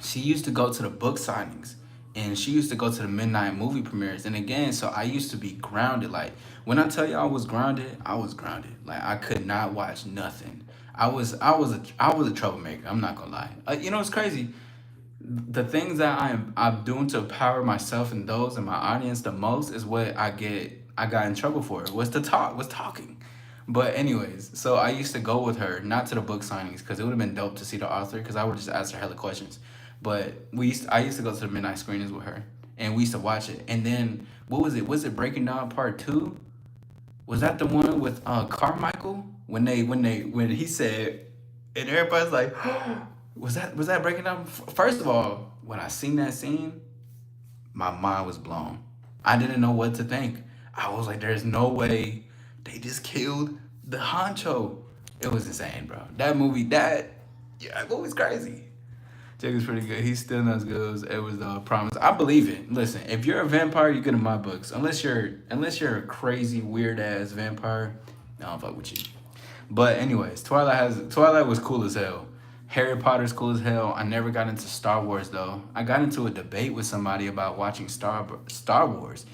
she used to go to the book signings. And she used to go to the midnight movie premieres. And again, so I used to be grounded. Like, when I tell you I was grounded, I was grounded. Like, I could not watch nothing. I was a troublemaker. I'm not gonna lie. You know, it's crazy. The things that I'm doing to empower myself and those in my audience the most is what I got in trouble for. Was talking. But anyways, so I used to go with her, not to the book signings, because it would have been dope to see the author, because I would just ask her hella questions. But I used to go to the midnight screenings with her, and we used to watch it. And then what was it? Was it Breaking Down Part 2? Was that the one with Carmichael when he said, and everybody's like, was that Breaking Down? First of all, when I seen that scene, my mind was blown. I didn't know what to think. I was like, there's no way they just killed the honcho. It was insane, bro. That movie's crazy. Jacob's pretty good. He's still not as good as Edward's promise. I believe it. Listen, if you're a vampire, you're good in my books. Unless you're a crazy, weird ass vampire, I don't fuck with you. But anyways, Twilight was cool as hell. Harry Potter's cool as hell. I never got into Star Wars though. I got into a debate with somebody about watching Star Wars.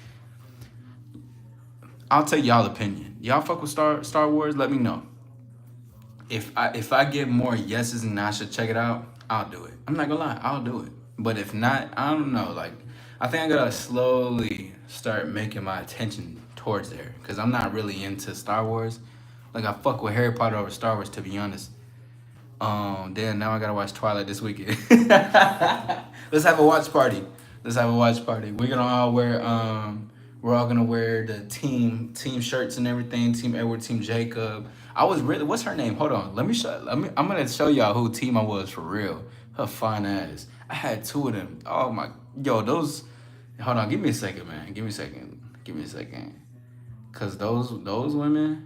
I'll take y'all opinion. Y'all fuck with Star Wars? Let me know. If I get more yeses and I should check it out, I'll do it. I'm not gonna lie, I'll do it. But if not, I don't know. Like, I think I gotta slowly start making my attention towards there, cause I'm not really into Star Wars. Like, I fuck with Harry Potter over Star Wars, to be honest. Then now I gotta watch Twilight this weekend. Let's have a watch party. Let's have a watch party. We're all gonna wear the team shirts and everything. Team Edward, Team Jacob. I was really, what's her name? Hold on. I'm gonna show y'all who team I was for real. Her fine ass. I had two of them. Oh my, yo, those. Hold on. Give me a second, man. Give me a second. Give me a second. Cause those women.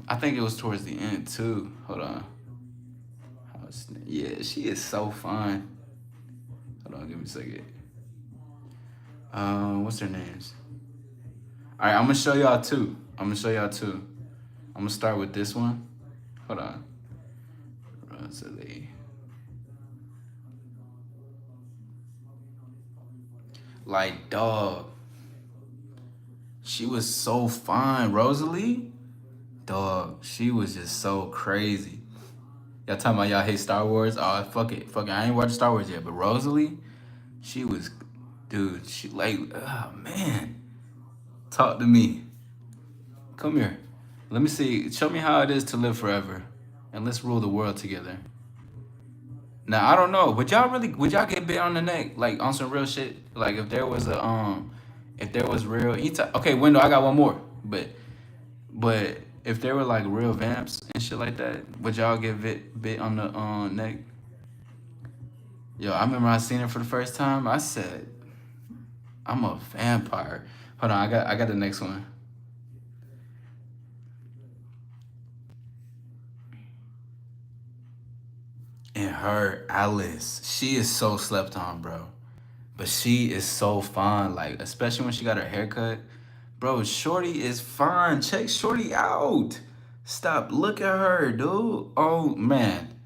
I think it was towards the end too. Hold on. Yeah, she is so fine. Hold on, give me a second. What's their names? All right, I'm gonna show y'all two. I'm gonna start with this one. Hold on. Rosalie. Like, dog. She was so fine. Rosalie? Dog, she was just so crazy. Y'all talking about y'all hate Star Wars? Oh, fuck it. Fuck it. I ain't watched Star Wars yet, but Rosalie, she was, dude, she like, oh man. Talk to me. Come here. Let me see. Show me how it is to live forever. And let's rule the world together. Now, I don't know. Would y'all get bit on the neck? Like, on some real shit? Like, if there was real, okay, Window, I got one more. But if there were like real vamps and shit like that, would y'all get bit on the neck? Yo, I remember I seen it for the first time. I said, I'm a vampire. Hold on, I got the next one. And her, Alice, she is so slept on, bro. But she is so fine, like, especially when she got her haircut. Bro, Shorty is fine. Check Shorty out. Stop. Look at her, dude. Oh, man.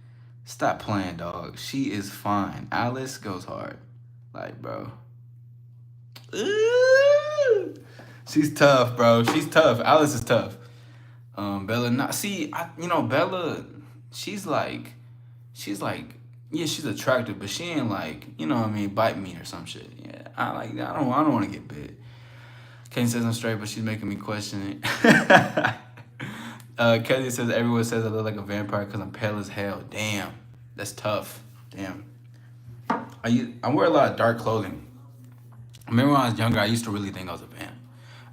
Stop playing, dog. She is fine. Alice goes hard. Like, bro. Ooh. She's tough, bro. She's tough. Alice is tough. Bella, not see. Bella. She's like, yeah, she's attractive, but she ain't like, you know what I mean, bite me or some shit. Yeah, I don't want to get bit. Kane says I'm straight, but she's making me question it. Kelly says everyone says I look like a vampire because I'm pale as hell. Damn, that's tough. Damn. I wear a lot of dark clothing. I remember when I was younger, I used to really think I was a vamp.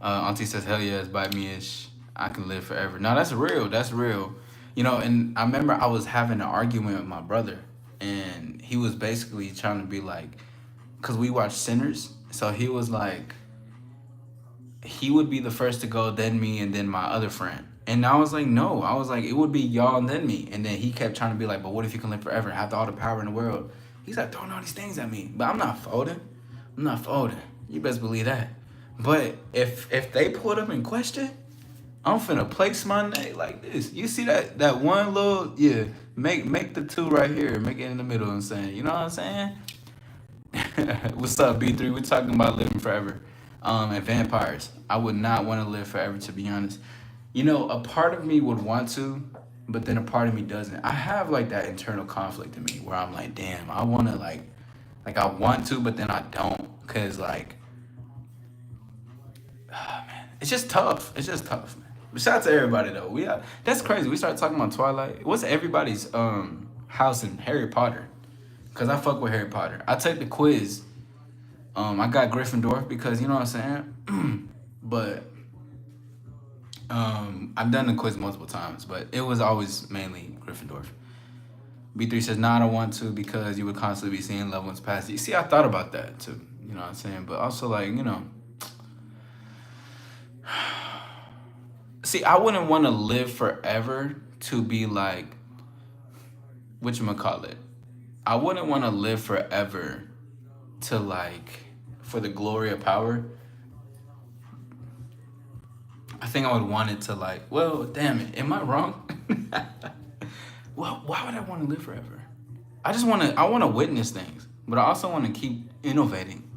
Auntie says, hell yeah, it's bite me-ish. I can live forever. No, that's real. That's real. And I remember I was having an argument with my brother, and he was basically trying to be like, because we watched Sinners, so he was like, he would be the first to go, then me, and then my other friend. And I was like, no. I was like, it would be y'all and then me. And then he kept trying to be like, but what if you can live forever and have all the power in the world? He's like throwing all these things at me. But I'm not folding. You best believe that. But if they put him in question, I'm finna place my neck like this. You see that one little, yeah, make the two right here. Make it in the middle and saying, you know what I'm saying? What's up, B3? We're talking about living forever. And vampires. I would not want to live forever, to be honest. A part of me would want to, but then a part of me doesn't. I have like that internal conflict in me where I'm like, damn, I want to like I want to, but then I don't. Cause like, man, it's just tough. It's just tough, man. But shout out to everybody though. That's crazy. We started talking about Twilight. What's everybody's house in Harry Potter? Cause I fuck with Harry Potter. I take the quiz. I got Gryffindor because you know what I'm saying. But I've done the quiz multiple times, but it was always mainly Gryffindor. B3 says, nah, I don't want to because you would constantly be seeing loved ones pass you. See, I thought about that too. You know what I'm saying? But also like, see, I wouldn't want to live forever to be like, whatchamacallit? I wouldn't want to live forever to like, for the glory of power. I think I would want it to like, well, damn it, am I wrong? Well, why would I want to live forever? I want to witness things, but I also want to keep innovating.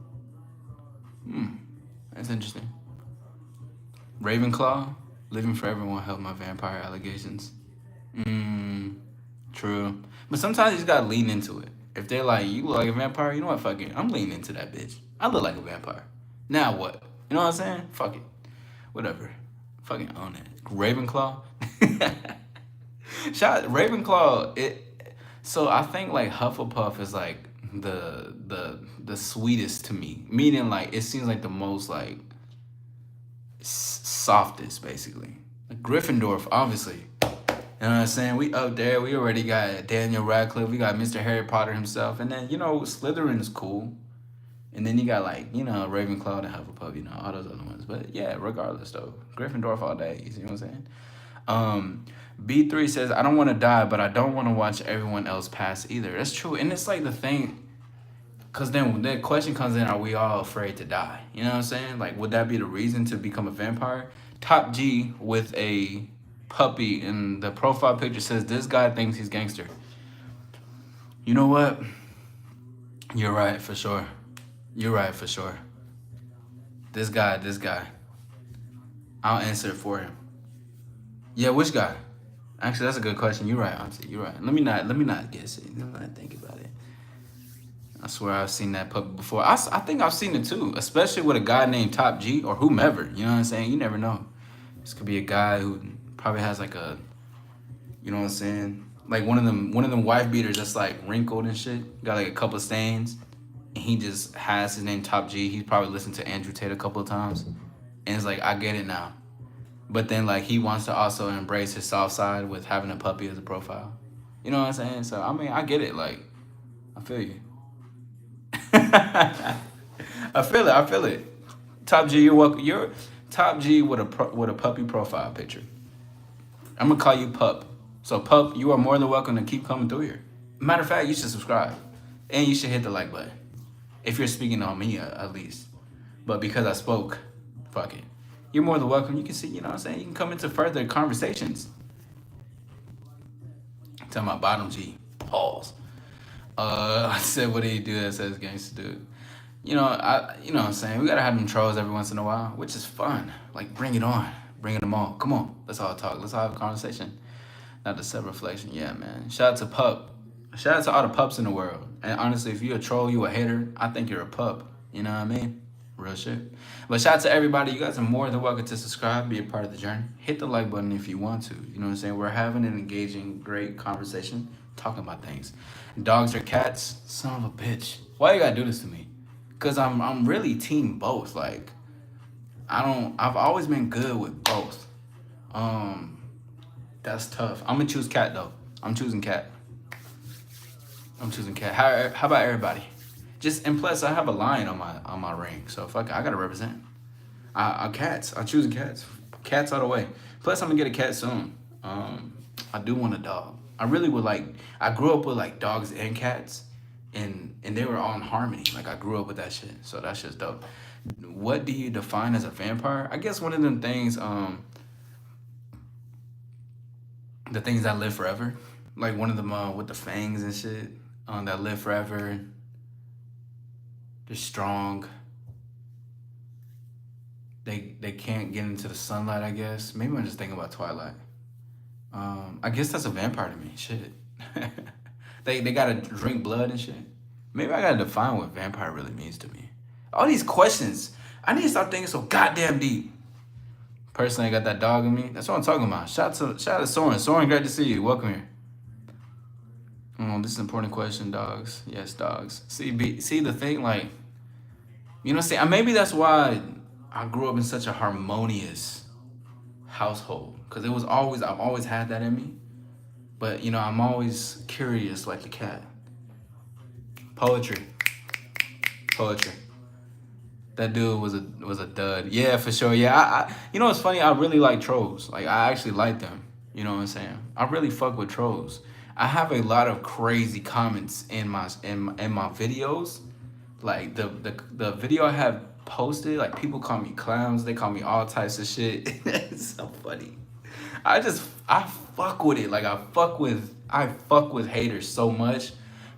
That's interesting. Ravenclaw, living forever won't help my vampire allegations. True. But sometimes you just gotta lean into it. If they're like, you look like a vampire, you know what? Fuck it. I'm leaning into that bitch. I look like a vampire. Now what? You know what I'm saying? Fuck it. Whatever. Fucking own it. Ravenclaw. Ravenclaw. So I think like Hufflepuff is like the sweetest to me. Meaning like it seems like the most like softest basically. Like Gryffindor, obviously. You know what I'm saying? We up there. We already got Daniel Radcliffe. We got Mr. Harry Potter himself. And then, Slytherin is cool. And then you got, like, Ravenclaw and Hufflepuff, all those other ones. But, yeah, regardless, though. Gryffindor all day. You know what I'm saying? B3 says, I don't want to die, but I don't want to watch everyone else pass either. That's true. And it's like the thing, because then the question comes in, are we all afraid to die? You know what I'm saying? Like, would that be the reason to become a vampire? Top G with a puppy in the profile picture says, this guy thinks he's gangster. You know what? You're right, for sure. You're right, for sure. This guy. I'll answer it for him. Yeah, which guy? Actually, that's a good question. You're right, Auntie. You're right. Let me not guess it. Let me not think about it. I swear I've seen that puppy before. I think I've seen it too, especially with a guy named Top G or whomever. You know what I'm saying? You never know. This could be a guy who probably has like a, you know what I'm saying? Like one of them wife beaters that's like wrinkled and shit. Got like a couple of stains. And he just has his name Top G. He's probably listened to Andrew Tate a couple of times. And it's like, I get it now. But then like he wants to also embrace his soft side with having a puppy as a profile. You know what I'm saying? So I mean, I get it. Like, I feel you. I feel it. Top G, you're welcome. You're Top G with a puppy profile picture. I'm gonna call you Pup. So Pup, you are more than welcome to keep coming through here. Matter of fact, you should subscribe. And you should hit the like button. If you're speaking on me, at least. But because I spoke, fuck it. You're more than welcome. You can see, you know what I'm saying? You can come into further conversations. Tell my bottom G. Pause. I said, what do you do that says gangster dude? You know what I'm saying? We gotta have them trolls every once in a while, which is fun. Like, bring it on. Bring them all. Come on. Let's all talk. Let's all have a conversation. Not the self-reflection. Yeah, man. Shout out to Pup. Shout out to all the pups in the world. And honestly, if you're a troll, you a hater, I think you're a pup. You know what I mean? Real shit. But shout out to everybody. You guys are more than welcome to subscribe, be a part of the journey. Hit the like button if you want to. You know what I'm saying? We're having an engaging, great conversation, talking about things. Dogs or cats? Son of a bitch. Why you gotta do this to me? Because I'm really team both. Like, I've always been good with both. That's tough. I'm gonna choose cat though. I'm choosing cat. How about everybody? And plus I have a lion on my ring, so fuck it, I gotta represent. Cats. I'm choosing cats. Cats all the way. Plus I'm gonna get a cat soon. I do want a dog. I really would like. I grew up with like dogs and cats, and they were all in harmony. Like I grew up with that shit, so that's just dope. What do you define as a vampire? I guess one of them things. The things that live forever, like one of them with the fangs and shit, that live forever. They're strong. They can't get into the sunlight, I guess. Maybe I'm just thinking about Twilight. I guess that's a vampire to me. Shit. they gotta drink blood and shit. Maybe I gotta define what vampire really means to me. All these questions. I need to stop thinking so goddamn deep. Personally, I got that dog in me. That's what I'm talking about. Shout out to Soren. Soren, great to see you. Welcome here. This is an important question, dogs. Yes, dogs. See the thing, like, you know what I'm saying? Maybe that's why I grew up in such a harmonious household. Because I've always had that in me. But, I'm always curious like the cat. Poetry. That dude was a dud. Yeah, for sure. Yeah, I you know what's funny? I really like trolls. Like, I actually like them. You know what I'm saying? I really fuck with trolls. I have a lot of crazy comments in my videos. Like the video I have posted, like people call me clowns, they call me all types of shit. It's so funny. I fuck with it. Like I fuck with I fuck with haters so much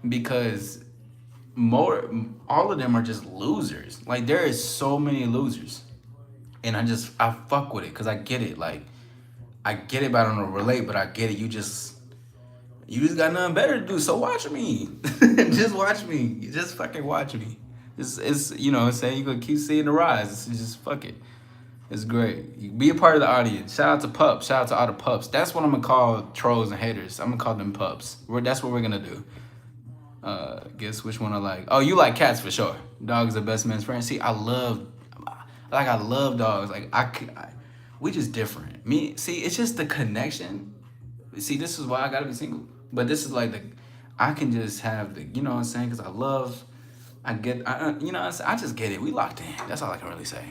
because more all of them are just losers. Like there is so many losers, and I fuck with it because I get it. Like I get it, but I don't relate. But I get it. You just got nothing better to do. So watch me. Just watch me. You just fucking watch me. It's you know what I'm saying, you gonna keep seeing the rise. It's just fuck it. It's great. You be a part of the audience. Shout out to pups. Shout out to all the pups. That's what I'm gonna call trolls and haters. I'm gonna call them pups. That's what we're gonna do. Guess which one I like. Oh, you like cats for sure. Dogs are best man's friend. See, I love dogs. Like we just different. Me, see, it's just the connection. See, this is why I gotta be single. But this is like I can just have you know what I'm saying? Because you know what I'm saying? I just get it. We locked in. That's all I can really say.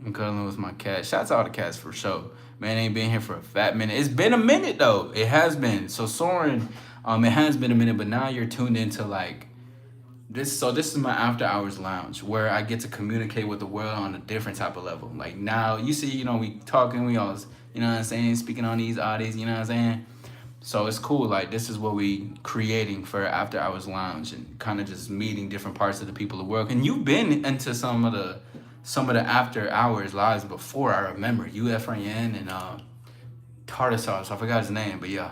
I'm cuddling with my cat. Shouts out to cats for sure. Man, ain't been here for a fat minute. It's been a minute though. It has been. So Soren, it has been a minute, but now you're tuned into like this. So this is my after hours lounge where I get to communicate with the world on a different type of level. Like now, you see, you know, we talking, we all, you know what I'm saying, speaking on these audios, you know what I'm saying. So it's cool. Like this is what we creating for after hours lounge and kind of just meeting different parts of the people of the world. And you've been into some of the after hours lives before. I remember you, Ephraim, and tartar sauce. I forgot his name, but yeah,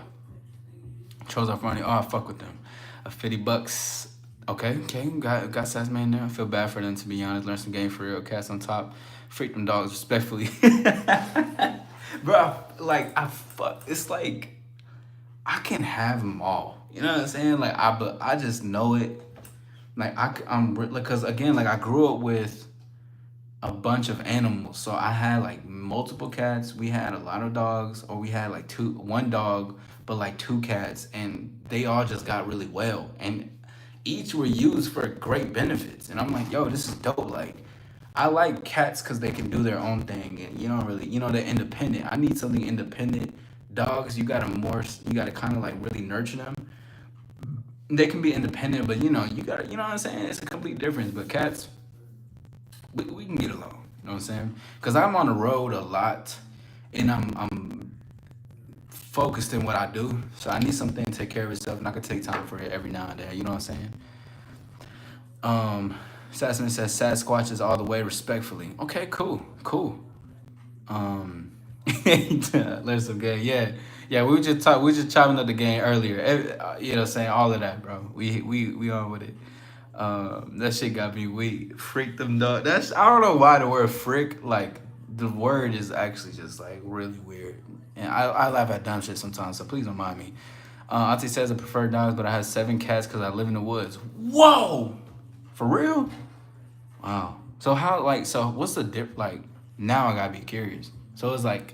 chose off running. Oh, I fuck with them. $50. Okay, got Sass man there. I feel bad for them, to be honest. Learn some game for real. Cats on top. Freak them dogs respectfully. Bro, like I fuck. It's like I can have them all. You know what I'm saying? Like but I just know it. Like I'm like, cause again, like I grew up with a bunch of animals. So I had like multiple cats. We had a lot of dogs, or we had like one dog, but like two cats, and they all just got really well. And each were used for great benefits. And I'm like, yo, this is dope. Like, I like cats because they can do their own thing, and you don't really, you know, they're independent. I need something independent. Dogs, you gotta kind of like really nurture them. They can be independent, but you gotta, you know what I'm saying? It's a complete difference. But cats, we can get along. You know what I'm saying? Because I'm on the road a lot, and I'm focused in what I do. So I need something to take care of itself, and I can take time for it every now and then. You know what I'm saying? Sassman says Sasquatches all the way, respectfully. Okay, cool. Learn some game. Yeah. We just chopping up the game earlier. You know, saying all of that, bro. We on with it. That shit got me weak. Freak them dog. I don't know why the word frick, like the word is actually just like really weird. And I laugh at dumb shit sometimes, so please don't mind me. Auntie says I prefer dogs, but I have 7 cats because I live in the woods. Whoa! For real? Wow. So what's the like, now I gotta be curious. So it's like,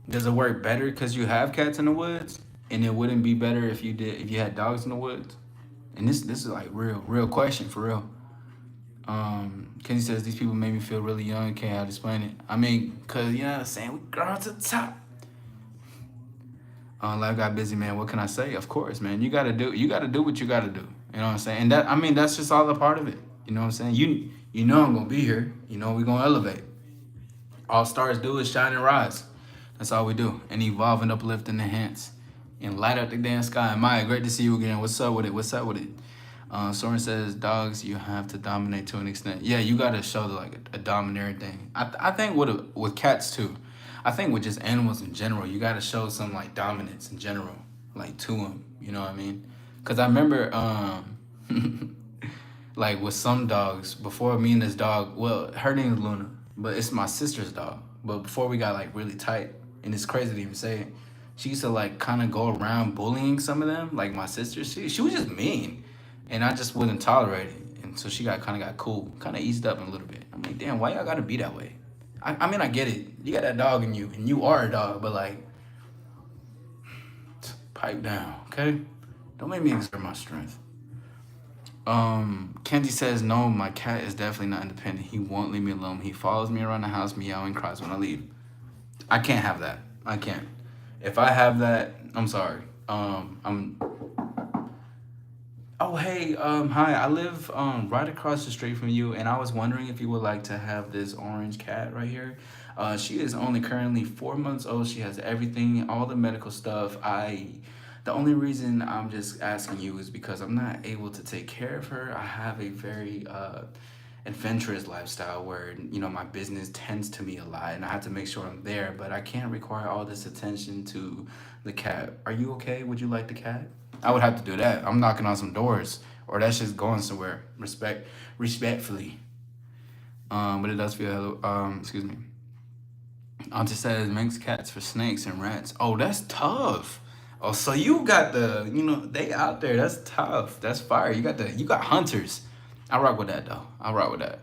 does it work better because you have cats in the woods? And it wouldn't be better if you had dogs in the woods? And this is like real question for real. Kenzie says these people make me feel really young. Can't how to explain it. I mean, cause you know what I'm saying, we grow to the top. Life got busy, man. What can I say? Of course, man. You gotta do what you gotta do. You know what I'm saying? And that's just all a part of it. You know what I'm saying? You know I'm gonna be here. You know we're gonna elevate. All stars do is shine and rise. That's all we do. And evolve and uplift and enhance. And light up the damn sky. Maya, great to see you again. What's up with it? Soren says, dogs, you have to dominate to an extent. Yeah, you got to show like a domineering thing. I think with cats too. I think with just animals in general, you got to show some like dominance in general, like to them. You know what I mean? Because I remember, like with some dogs, before me and this dog, well, her name is Luna, but it's my sister's dog. But before we got like really tight, and it's crazy to even say it, she used to like kind of go around bullying some of them, like my sister. She was just mean, and I just wouldn't tolerate it. And so she got cool, kind of eased up a little bit. I'm like, damn, why y'all gotta be that way? I mean, I get it. You got that dog in you, and you are a dog, but like, pipe down, okay? Don't make me exert my strength. Kenji says, no, my cat is definitely not independent. He won't leave me alone. He follows me around the house, meowing, cries when I leave. I can't have that. I can't. If I have that, I'm sorry. Oh, hey, hi. I live right across the street from you, and I was wondering if you would like to have this orange cat right here. She is only currently 4 months old. She has everything, all the medical stuff. The only reason I'm just asking you is because I'm not able to take care of her. I have a very adventurous lifestyle where my business tends to me a lot, and I have to make sure I'm there. But I can't require all this attention to the cat. Are you okay? Would you like the cat? I would have to do that. I'm knocking on some doors, or that's just going somewhere. Respectfully. But it does feel. Excuse me. Auntie says makes cats for snakes and rats. Oh, that's tough. Oh, so you got they out there. That's tough. That's fire. You got hunters. I rock with that though. I rock with that.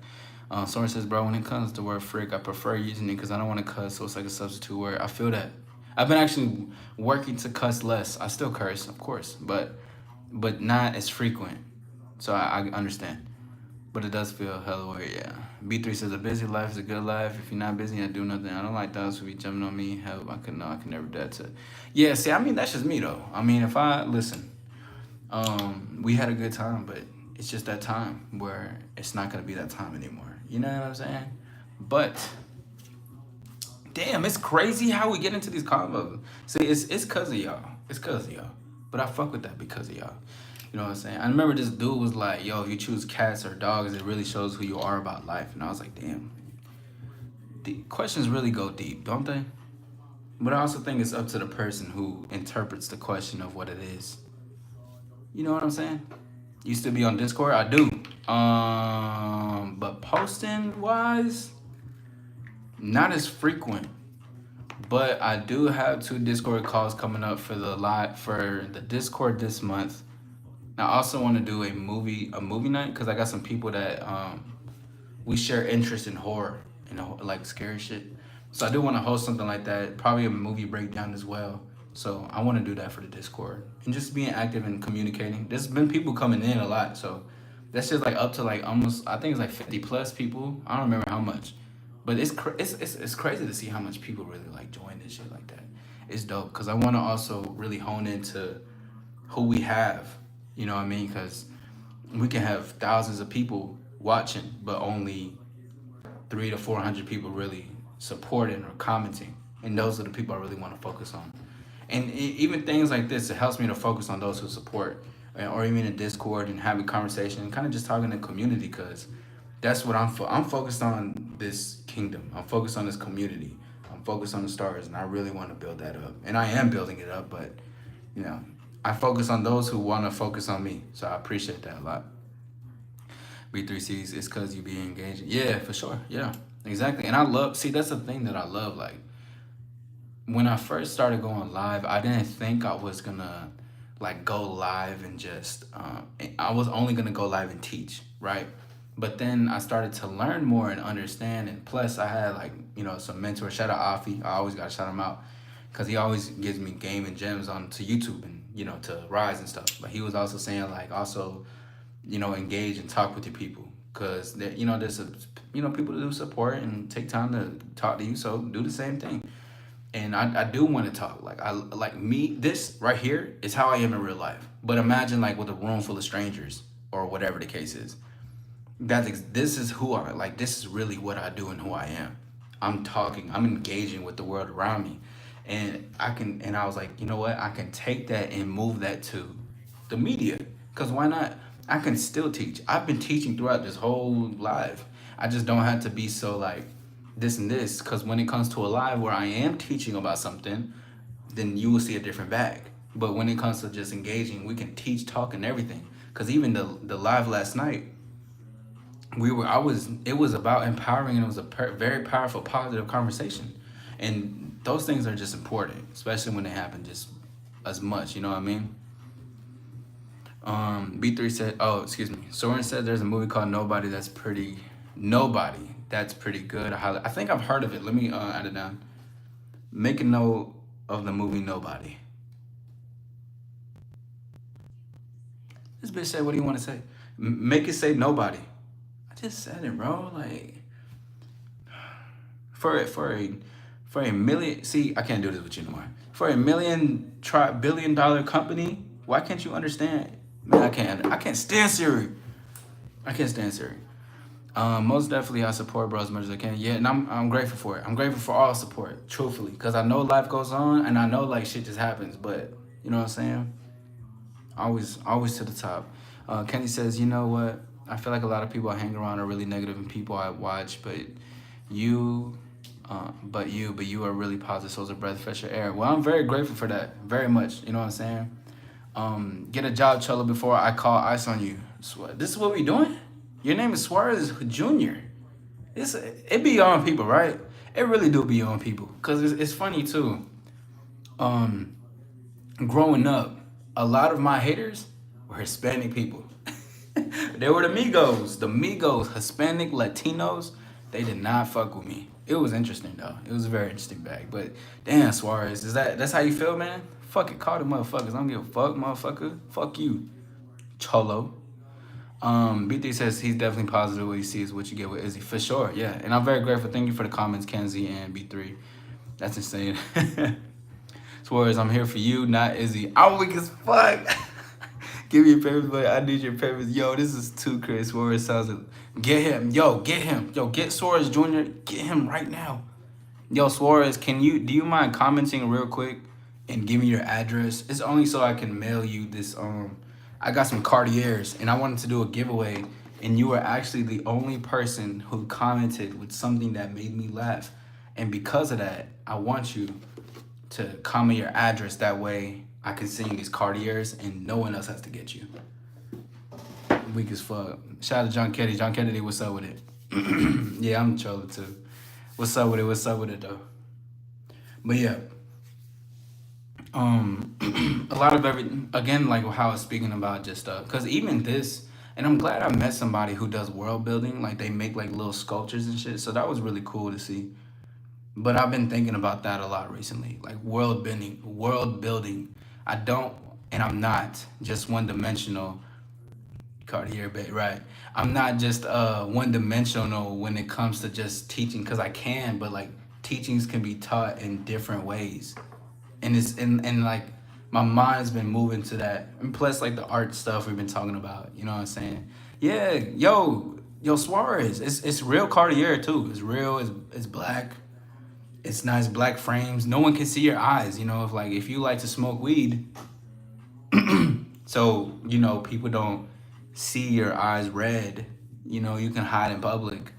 Soren says, bro, when it comes to word frick, I prefer using it because I don't want to cuss, so it's like a substitute word. I feel that. I've been actually working to cuss less. I still curse, of course, but not as frequent. So I understand. But it does feel hella weird, yeah. B3 says a busy life is a good life. If you're not busy, I do nothing. I don't like those who be jumping on me. Help, I could never do that to. Yeah, see, I mean that's just me though. I mean if I listen, we had a good time, but it's just that time where it's not gonna be that time anymore. You know what I'm saying? But damn, it's crazy how we get into these combos. See, it's cause of y'all. It's cause of y'all. But I fuck with that because of y'all. You know what I'm saying? I remember this dude was like, yo, if you choose cats or dogs, it really shows who you are about life. And I was like, damn. The questions really go deep, don't they? But I also think it's up to the person who interprets the question of what it is. You know what I'm saying? You still be on Discord? I do. But posting wise, not as frequent. But I do have 2 Discord calls coming up for the Discord this month. I also want to do a movie night because I got some people that we share interest in horror, like scary shit. So I do want to host something like that, probably a movie breakdown as well. So I want to do that for the Discord and just being active and communicating. There's been people coming in a lot, so that's just like up to like almost, I think it's like 50 plus people. I don't remember how much, but it's crazy to see how much people really like join this shit like that. It's dope because I want to also really hone into who we have. You know what I mean? Because we can have thousands of people watching, but only 300 to 400 people really supporting or commenting, and those are the people I really want to focus on. And even things like this, it helps me to focus on those who support, or even in Discord and having conversation and kind of just talking to community, because that's what I'm focused on. This kingdom. I'm focused on this community. I'm focused on the stars, and I really want to build that up. And I am building it up, but you know, I focus on those who want to focus on me. So I appreciate that a lot. B3Cs, it's because you be engaging. Yeah, for sure. Yeah, exactly. And see, that's the thing that I love. Like, when I first started going live, I didn't think I was going to, like, go live and just, I was only going to go live and teach, right? But then I started to learn more and understand. And plus, I had, like, some mentors. Shout out Afi. I always got to shout him out because he always gives me game and gems to YouTube and, to Rise and stuff. But he was also saying, like, also, engage and talk with your people, because there's people that do support and take time to talk to you. So do the same thing. And I do want to talk. This right here is how I am in real life. But imagine like with a room full of strangers or whatever the case is. This is who I like. This is really what I do and who I am. I'm talking. I'm engaging with the world around me, and I was like, you know what? I can take that and move that to the media. Because why not? I can still teach. I've been teaching throughout this whole live. I just don't have to be so like this and this, because when it comes to a live where I am teaching about something, then you will see a different bag. But when it comes to just engaging, we can teach, talk, and everything. Because even the live last night, it was about empowering, and it was a very powerful, positive conversation. And those things are just important, especially when they happen just as much, you know what I mean? B3 said, oh, excuse me. Soren said there's a movie called Nobody that's pretty good. I think I've heard of it. Let me add it down. Make a note of the movie Nobody. This bitch said, what do you want to say? Make it say Nobody. I just said it, bro. Like, for a million, see, I can't do this with you no more. For a billion-dollar company, why can't you understand? Man, I can't stand Siri. I can't stand Siri. Most definitely, I support bro as much as I can. Yeah, and I'm grateful for it. I'm grateful for all support, truthfully, because I know life goes on, and I know like shit just happens. But you know what I'm saying? Always to the top. Kenny says, you know what? I feel like a lot of people I hang around are really negative and people I watch, you, but you are really positive. Souls of breath, fresh air. Well, I'm very grateful for that, very much. You know what I'm saying? Get a job, Cholo, before I call ice on you. This is what we doing? Your name is Suarez Jr. It be on people, right? It really do be on people, cause it's funny too. Um, Growing up, a lot of my haters were Hispanic people. They were the Migos, Hispanic, Latinos. They did not fuck with me. It was interesting though. It was a very interesting bag. But damn, Suarez, that's how you feel, man? Fuck it, call the motherfuckers. I don't give a fuck, motherfucker. Fuck you, Cholo. B3 says he's definitely positive. What he sees, what you get with Izzy, for sure. Yeah, and I'm very grateful. Thank you for the comments, Kenzie and B3. That's insane. Suarez, I'm here for you, not Izzy. I'm weak as fuck. Give me your papers, but I need your papers. Yo, this is too crazy. Suarez sounds like, get him. Yo, get him. Yo, get Suarez Jr. Get him right now. Yo, Suarez, do you mind commenting real quick and give me your address? It's only so I can mail you this. I got some Cartiers and I wanted to do a giveaway, and you were actually the only person who commented with something that made me laugh. And because of that, I want you to comment your address. That way I can send you these Cartiers and no one else has to get you. Weak as fuck. Shout out to John Kennedy. John Kennedy, what's up with it? Yeah, I'm trolling too. What's up with it? What's up with it though? But yeah. A lot of everything again, like how I was speaking about just because even this, and I'm glad I met somebody who does world building. Like they make like little sculptures and shit. So that was really cool to see. But I've been thinking about that a lot recently, like world building, world building. I don't, and I'm not just one dimensional. Cartier Bay, right? I'm not just one dimensional when it comes to just teaching, because I can, but like teachings can be taught in different ways, and it's and like my mind's been moving to that, and plus like the art stuff we've been talking about. You know what I'm saying? Yeah, yo, Suarez, it's real Cartier too. It's real. It's black. It's nice black frames. No one can see your eyes. You know, if you like to smoke weed, so you know people don't see your eyes red. You know, you can hide in public,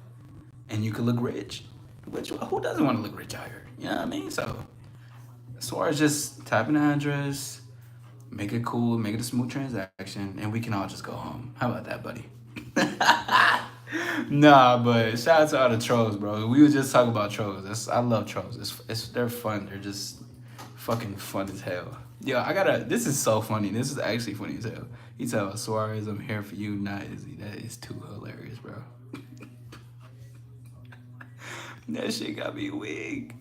and you can look rich. Which who doesn't want to look rich out here? You know what I mean? So as far as just typing the address, make it cool, make it a smooth transaction, and we can all just go home. How about that, buddy? Nah, but shout out to all the trolls, bro. We was just talking about trolls. I love trolls. They're fun. They're just fucking fun as hell. Yo, this is so funny. This is actually funny as hell. He said, Suarez, I'm here for you, not Izzy. That is too hilarious, bro. That shit got me weak.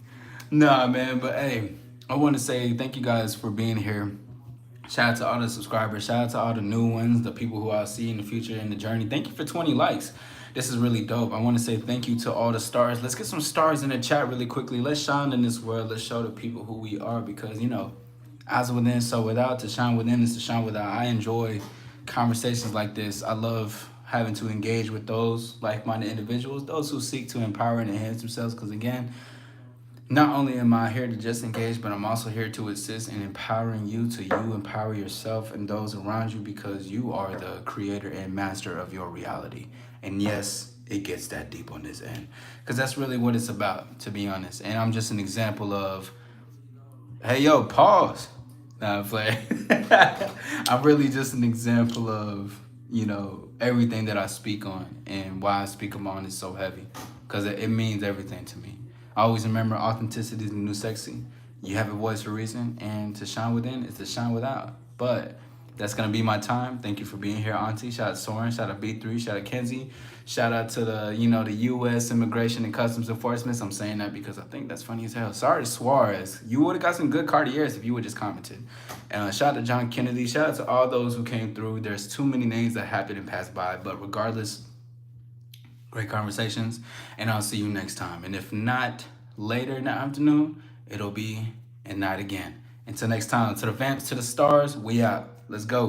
Nah, man, but hey, I want to say thank you guys for being here. Shout out to all the subscribers. Shout out to all the new ones, the people who I'll see in the future in the journey. Thank you for 20 likes. This is really dope. I want to say thank you to all the stars. Let's get some stars in the chat really quickly. Let's shine in this world. Let's show the people who we are, because, you know, as within, so without. To shine within is to shine without. I enjoy conversations like this. I love having to engage with those like-minded individuals, those who seek to empower and enhance themselves, because, again, not only am I here to just engage, but I'm also here to assist in empowering you to empower yourself and those around you, because you are the creator and master of your reality. And yes, it gets that deep on this end, because that's really what it's about, to be honest. And I'm just an example of, hey, yo, pause. Nah, I'm playing. I'm really just an example of, you know, everything that I speak on, and why I speak on is so heavy, because it means everything to me. I always remember authenticity is the new sexy. You have a voice for a reason, and to shine within is to shine without. But that's gonna be my time. Thank you for being here, Auntie. Shout out Soren, shout out B3, shout out Kenzie, shout out to the U.S. Immigration and Customs Enforcement. I'm saying that because I think that's funny as hell. Sorry to Suarez. You would have got some good Cartiers if you would just commented. And shout out to John Kennedy. Shout out to all those who came through. There's too many names that happened and passed by, but regardless, great conversations, and I'll see you next time. And if not later in the afternoon, it'll be at night again. Until next time, to the vamps, to the stars, we out. Let's go.